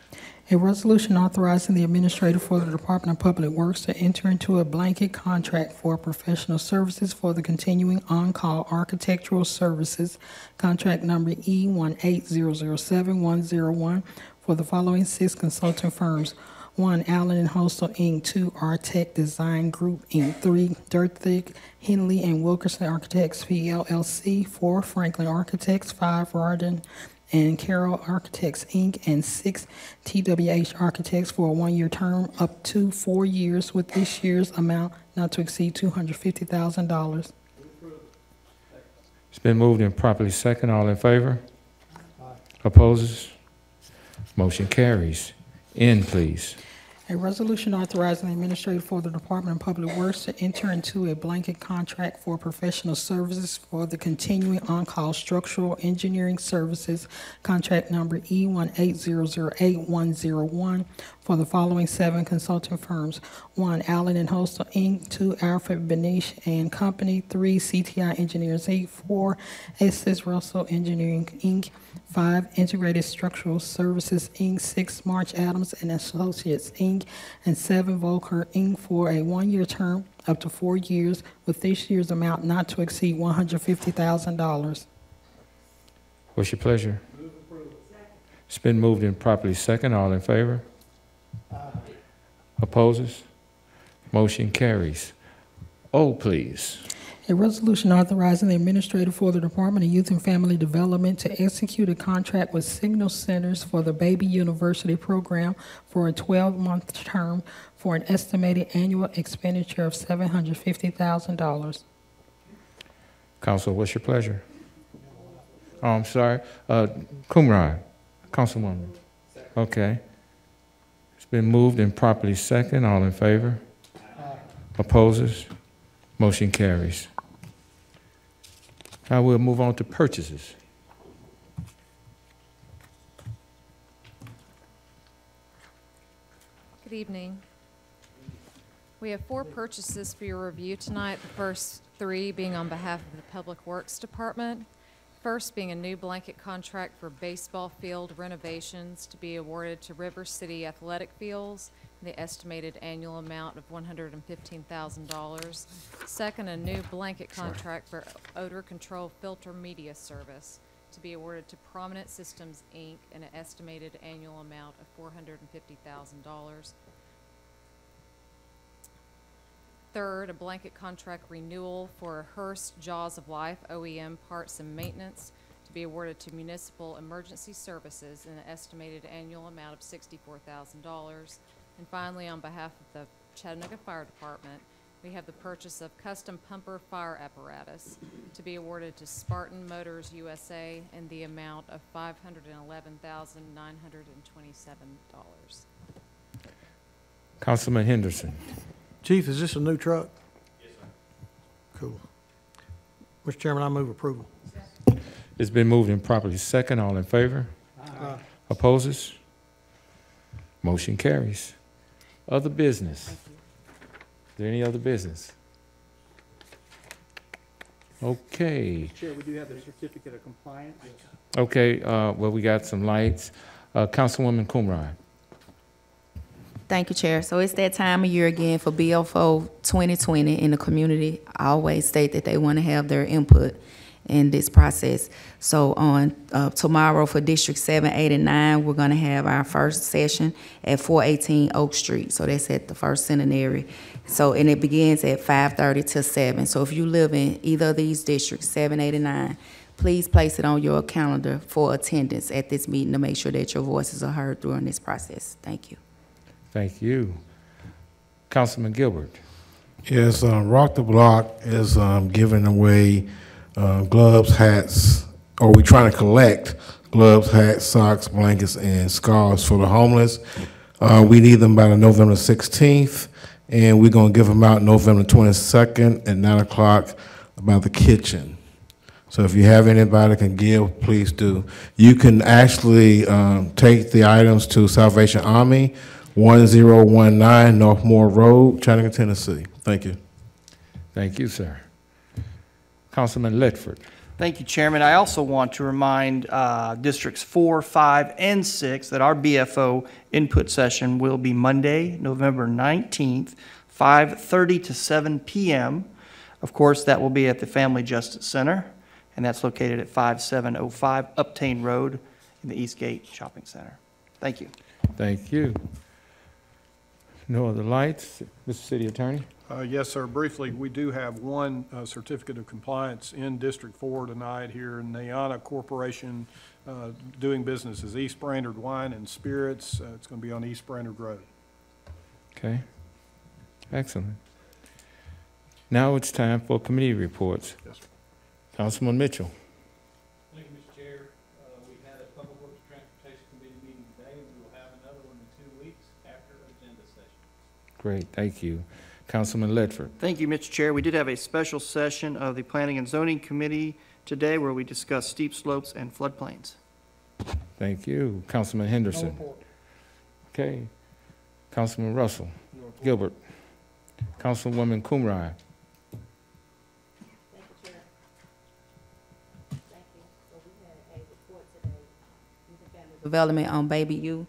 S3: A resolution authorizing the administrator for the Department of Public Works to enter into a blanket contract for professional services for the continuing on-call architectural services, contract number E18007-101, for the following 6 consulting firms: 1 Allen and Hostel, Inc., 2 Artec Design Group, Inc., 3 Dirthick, Henley and Wilkerson Architects, PLLC, 4 Franklin Architects, 5 Rardon and Carroll Architects, Inc., and 6 TWH Architects, for a 1-year term up to 4 years, with this year's amount not to exceed $250,000.
S1: It's been moved and properly second. All in favor? Opposes? Motion carries. N, please.
S3: A resolution authorizing the administrator for the Department of Public Works to enter into a blanket contract for professional services for the continuing on-call structural engineering services, contract number E18008-101, for the following 7 consulting firms: 1 Allen and Hostel, Inc., 2 Alfred Benish and Company, 3 CTI Engineers, Inc., 4 Estes Russell Engineering, Inc., 5 Integrated Structural Services, Inc., 6 March Adams and Associates, Inc., and 7 Volker, Inc., for a 1-year term up to 4 years, with this year's amount not to exceed $150,000.
S1: What's your pleasure? It's been moved and properly second. All in favor? Opposes? Motion carries. O, please.
S3: A resolution authorizing the administrator for the Department of Youth and Family Development to execute a contract with Signal Centers for the Baby University program for a 12-month term for an estimated annual expenditure of $750,000.
S1: Council, what's your pleasure? Oh, I'm sorry. Kumran, Councilwoman. Okay. It's been moved and properly second. All in favor? Opposes? Motion carries. Now we'll move on to purchases.
S2: Good evening. We have 4 purchases for your review tonight, the first 3 being on behalf of the Public Works Department. First being a new blanket contract for baseball field renovations to be awarded to River City Athletic Fields, the estimated annual amount of $115,000. Second, a new blanket contract for odor control filter media service to be awarded to Prominent Systems, Inc., an estimated annual amount of $450,000. Third, a blanket contract renewal for Hearst Jaws of Life OEM parts and maintenance to be awarded to Municipal Emergency Services in an estimated annual amount of $64,000. And finally, on behalf of the Chattanooga Fire Department, we have the purchase of custom pumper fire apparatus to be awarded to Spartan Motors USA in the amount of $511,927.
S1: Councilman Henderson.
S5: Chief, is this a new truck? Yes, sir. Cool. Mr. Chairman, I move approval.
S1: It's been moved and properly second. All in favor?
S5: Aye.
S1: Opposes? Motion carries. Other business? Is there any other business? Okay.
S8: Chair, we do have the certificate of compliance.
S1: Okay, well, we got some lights. Councilwoman Coonrod.
S16: Thank you, Chair. So it's that time of year again for BFO 2020, and the community always state that they want to have their input in this process. So on tomorrow for District 7, 8, and 9, we're going to have our first session at 418 Oak Street. So that's at the first centenary. So, and it begins at 5:30 to 7. So if you live in either of these districts, 7, 8, and 9, please place it on your calendar for attendance at this meeting to make sure that your voices are heard during this process. Thank you.
S1: Thank you. Councilman Gilbert.
S10: Yes, Rock the Block is giving away gloves, hats, or we're trying to collect gloves, hats, socks, blankets, and scarves for the homeless. We need them by the November 16th, and we're going to give them out November 22nd at 9 o'clock by the kitchen. So if you have anybody that can give, please do. You can actually take the items to Salvation Army, 1019 Northmore Road, Chattanooga, Tennessee. Thank you.
S1: Thank you, sir. Councilman Ledford.
S8: Thank you, Chairman. I also want to remind Districts 4, 5, and 6 that our BFO input session will be Monday, November 19th, 5:30 to 7 p.m. Of course, that will be at the Family Justice Center, and that's located at 5705 Uptain Road in the Eastgate Shopping Center. Thank you.
S1: Thank you. No other lights? Mr. City Attorney?
S22: Yes, sir. Briefly, we do have one certificate of compliance in District 4 tonight here in Nayana Corporation, doing business as East Brainerd Wine and Spirits. It's going to be on East Brainerd Road.
S1: Okay. Excellent. Now it's time for committee reports.
S22: Yes, sir.
S1: Councilman Mitchell.
S7: Thank you, Mr. Chair. We had a Public Works Transportation Committee meeting today, and we will have another one in 2 weeks after agenda session.
S1: Great, thank you. Councilman Ledford.
S8: Thank you, Mr. Chair. We did have a special session of the Planning and Zoning Committee today where we discussed steep slopes and floodplains.
S1: Thank you. Councilman Henderson. Okay. Councilman Russell. Gilbert. Councilwoman Coonrod.
S16: Development on Baby U.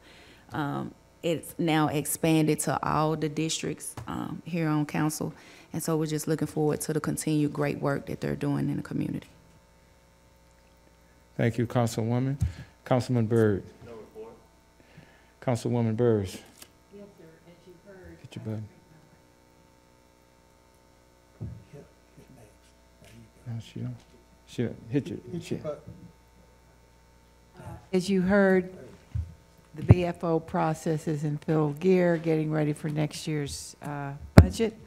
S16: It's now expanded to all the districts here on council. And so we're just looking forward to the continued great work that they're doing in the community.
S1: Thank you, Councilwoman. Councilman Byrd.
S15: No report.
S1: Councilwoman Byrd.
S13: Yes, sir, as you heard.
S1: Get your button. No, she don't. She hit your
S5: button.
S13: As you heard, the BFO process is in full gear, getting ready for next year's budget.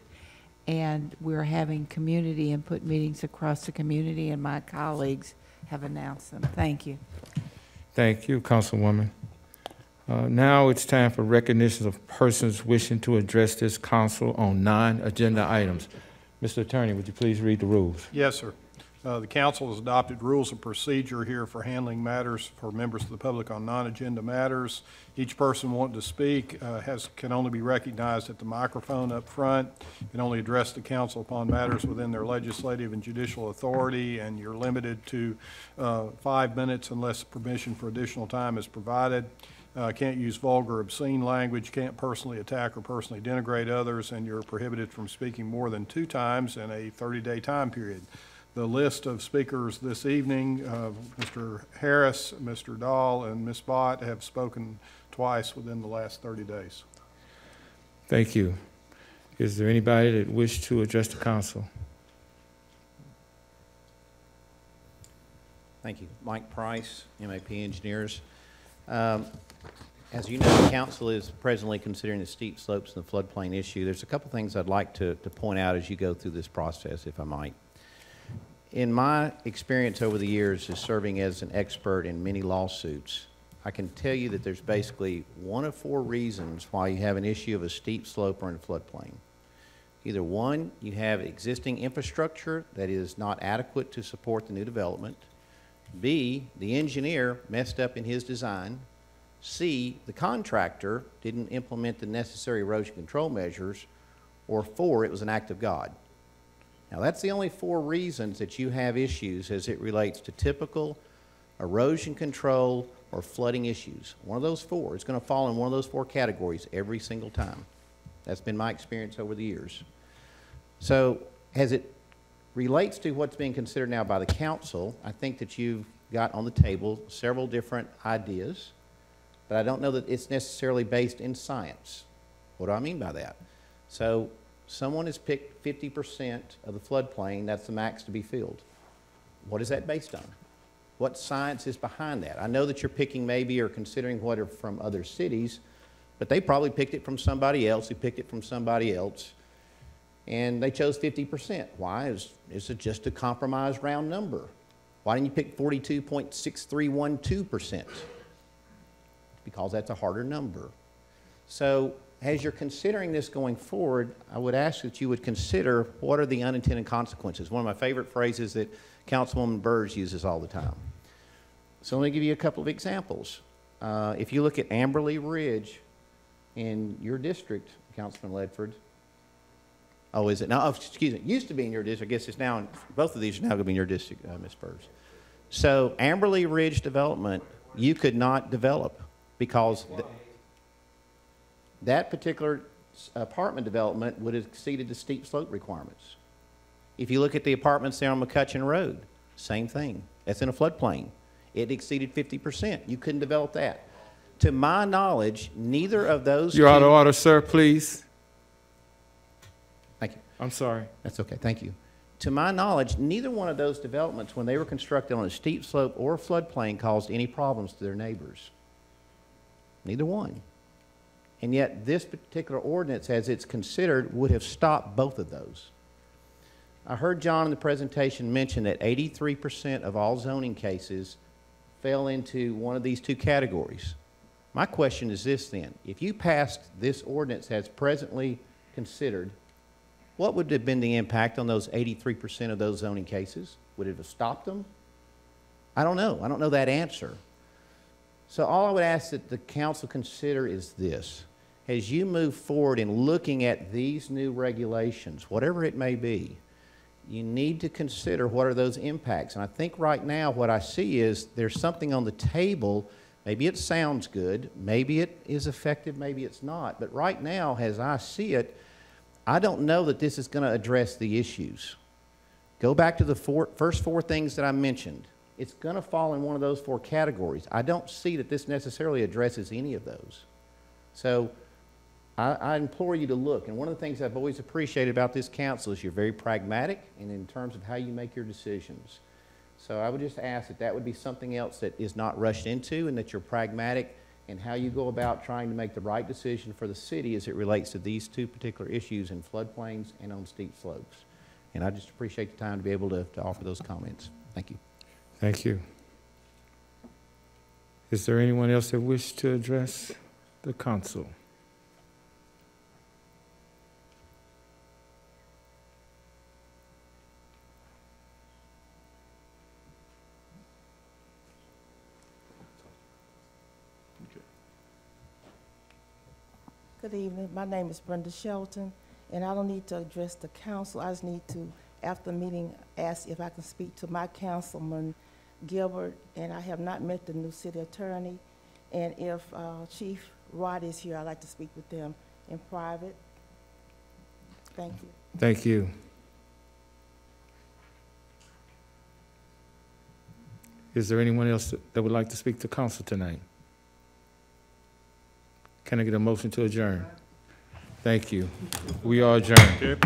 S13: And we're having community input meetings across the community, and my colleagues have announced them. Thank you.
S1: Thank you, Councilwoman. Now it's time for recognitions of persons wishing to address this council on non-agenda items. Mr. Attorney, would you please read the rules?
S22: Yes, sir. The council has adopted rules of procedure here for handling matters for members of the public on non-agenda matters. Each person wanting to speak can only be recognized at the microphone up front, can only address the council upon matters within their legislative and judicial authority, and you're limited to 5 minutes unless permission for additional time is provided. Can't use vulgar, obscene language, can't personally attack or personally denigrate others, and you're prohibited from speaking more than 2 times in a 30-day time period. The list of speakers this evening, Mr. Harris, Mr. Dahl, and Ms. Bott have spoken twice within the last 30 days.
S1: Thank you. Is there anybody that wishes to address the council?
S9: Thank you. Mike Price, MAP Engineers. As you know, the council is presently considering the steep slopes and the floodplain issue. There's a couple things I'd like to point out as you go through this process, if I might. In my experience over the years as serving as an expert in many lawsuits, I can tell you that there's basically 1 of 4 reasons why you have an issue of a steep slope or in a floodplain. Either 1, you have existing infrastructure that is not adequate to support the new development. B, the engineer messed up in his design. C, the contractor didn't implement the necessary erosion control measures. Or 4, it was an act of God. Now, that's the only 4 reasons that you have issues as it relates to typical erosion control or flooding issues. One of those 4, it's going to fall in one of those 4 categories every single time. That's been my experience over the years. So as it relates to what's being considered now by the council, I think that you've got on the table several different ideas, but I don't know that it's necessarily based in science. What do I mean by that? So someone has picked 50% of the floodplain, that's the max to be filled. What is that based on? What science is behind that? I know that you're picking maybe or considering what are from other cities, but they probably picked it from somebody else who picked it from somebody else, and they chose 50%. Why? Is it just a compromise round number? Why didn't you pick 42.6312%? Because that's a harder number. So as you're considering this going forward, I would ask that you would consider what are the unintended consequences. One of my favorite phrases that Councilwoman Burrs uses all the time. So let me give you a couple of examples. If you look at Amberley Ridge in your district, Councilman Ledford. Oh, is it? No, oh, excuse me. It used to be in your district. I guess it's now, both of these are now going to be in your district, Ms. Burrs. So Amberley Ridge development, you could not develop because that particular apartment development would have exceeded the steep slope requirements. If you look at the apartments there on McCutcheon Road, same thing. That's in a floodplain. It exceeded 50%. You couldn't develop that. To my knowledge, neither of those
S1: You're out of order, sir, please.
S9: Thank you.
S1: I'm sorry.
S9: That's okay. Thank you. To my knowledge, neither one of those developments, when they were constructed on a steep slope or a floodplain, caused any problems to their neighbors. Neither one. And yet, this particular ordinance, as it's considered, would have stopped both of those. I heard John in the presentation mention that 83% of all zoning cases fell into one of these 2 categories. My question is this then. If you passed this ordinance as presently considered, what would have been the impact on those 83% of those zoning cases? Would it have stopped them? I don't know. I don't know that answer. So all I would ask that the council consider is this. As you move forward in looking at these new regulations, whatever it may be, you need to consider what are those impacts. And I think right now what I see is there's something on the table. Maybe it sounds good. Maybe it is effective. Maybe it's not. But right now, as I see it, I don't know that this is going to address the issues. Go back to the first 4 things that I mentioned. It's going to fall in one of those 4 categories. I don't see that this necessarily addresses any of those. So I implore you to look. And one of the things I've always appreciated about this council is you're very pragmatic and in terms of how you make your decisions. So I would just ask that that would be something else that is not rushed into and that you're pragmatic in how you go about trying to make the right decision for the city as it relates to these 2 particular issues in floodplains and on steep slopes. And I just appreciate the time to be able to offer those comments. Thank you.
S1: Thank you. Is there anyone else that wishes to address the council?
S11: Good evening. My name is Brenda Shelton, and I don't need to address the council. I just need to, after the meeting, ask if I can speak to my councilman, Gilbert, and I have not met the new city attorney. And if Chief Rod is here, I'd like to speak with them in private. Thank you.
S1: Thank you. Is there anyone else that would like to speak to council tonight? Can I get a motion to adjourn? Thank you. We are adjourned.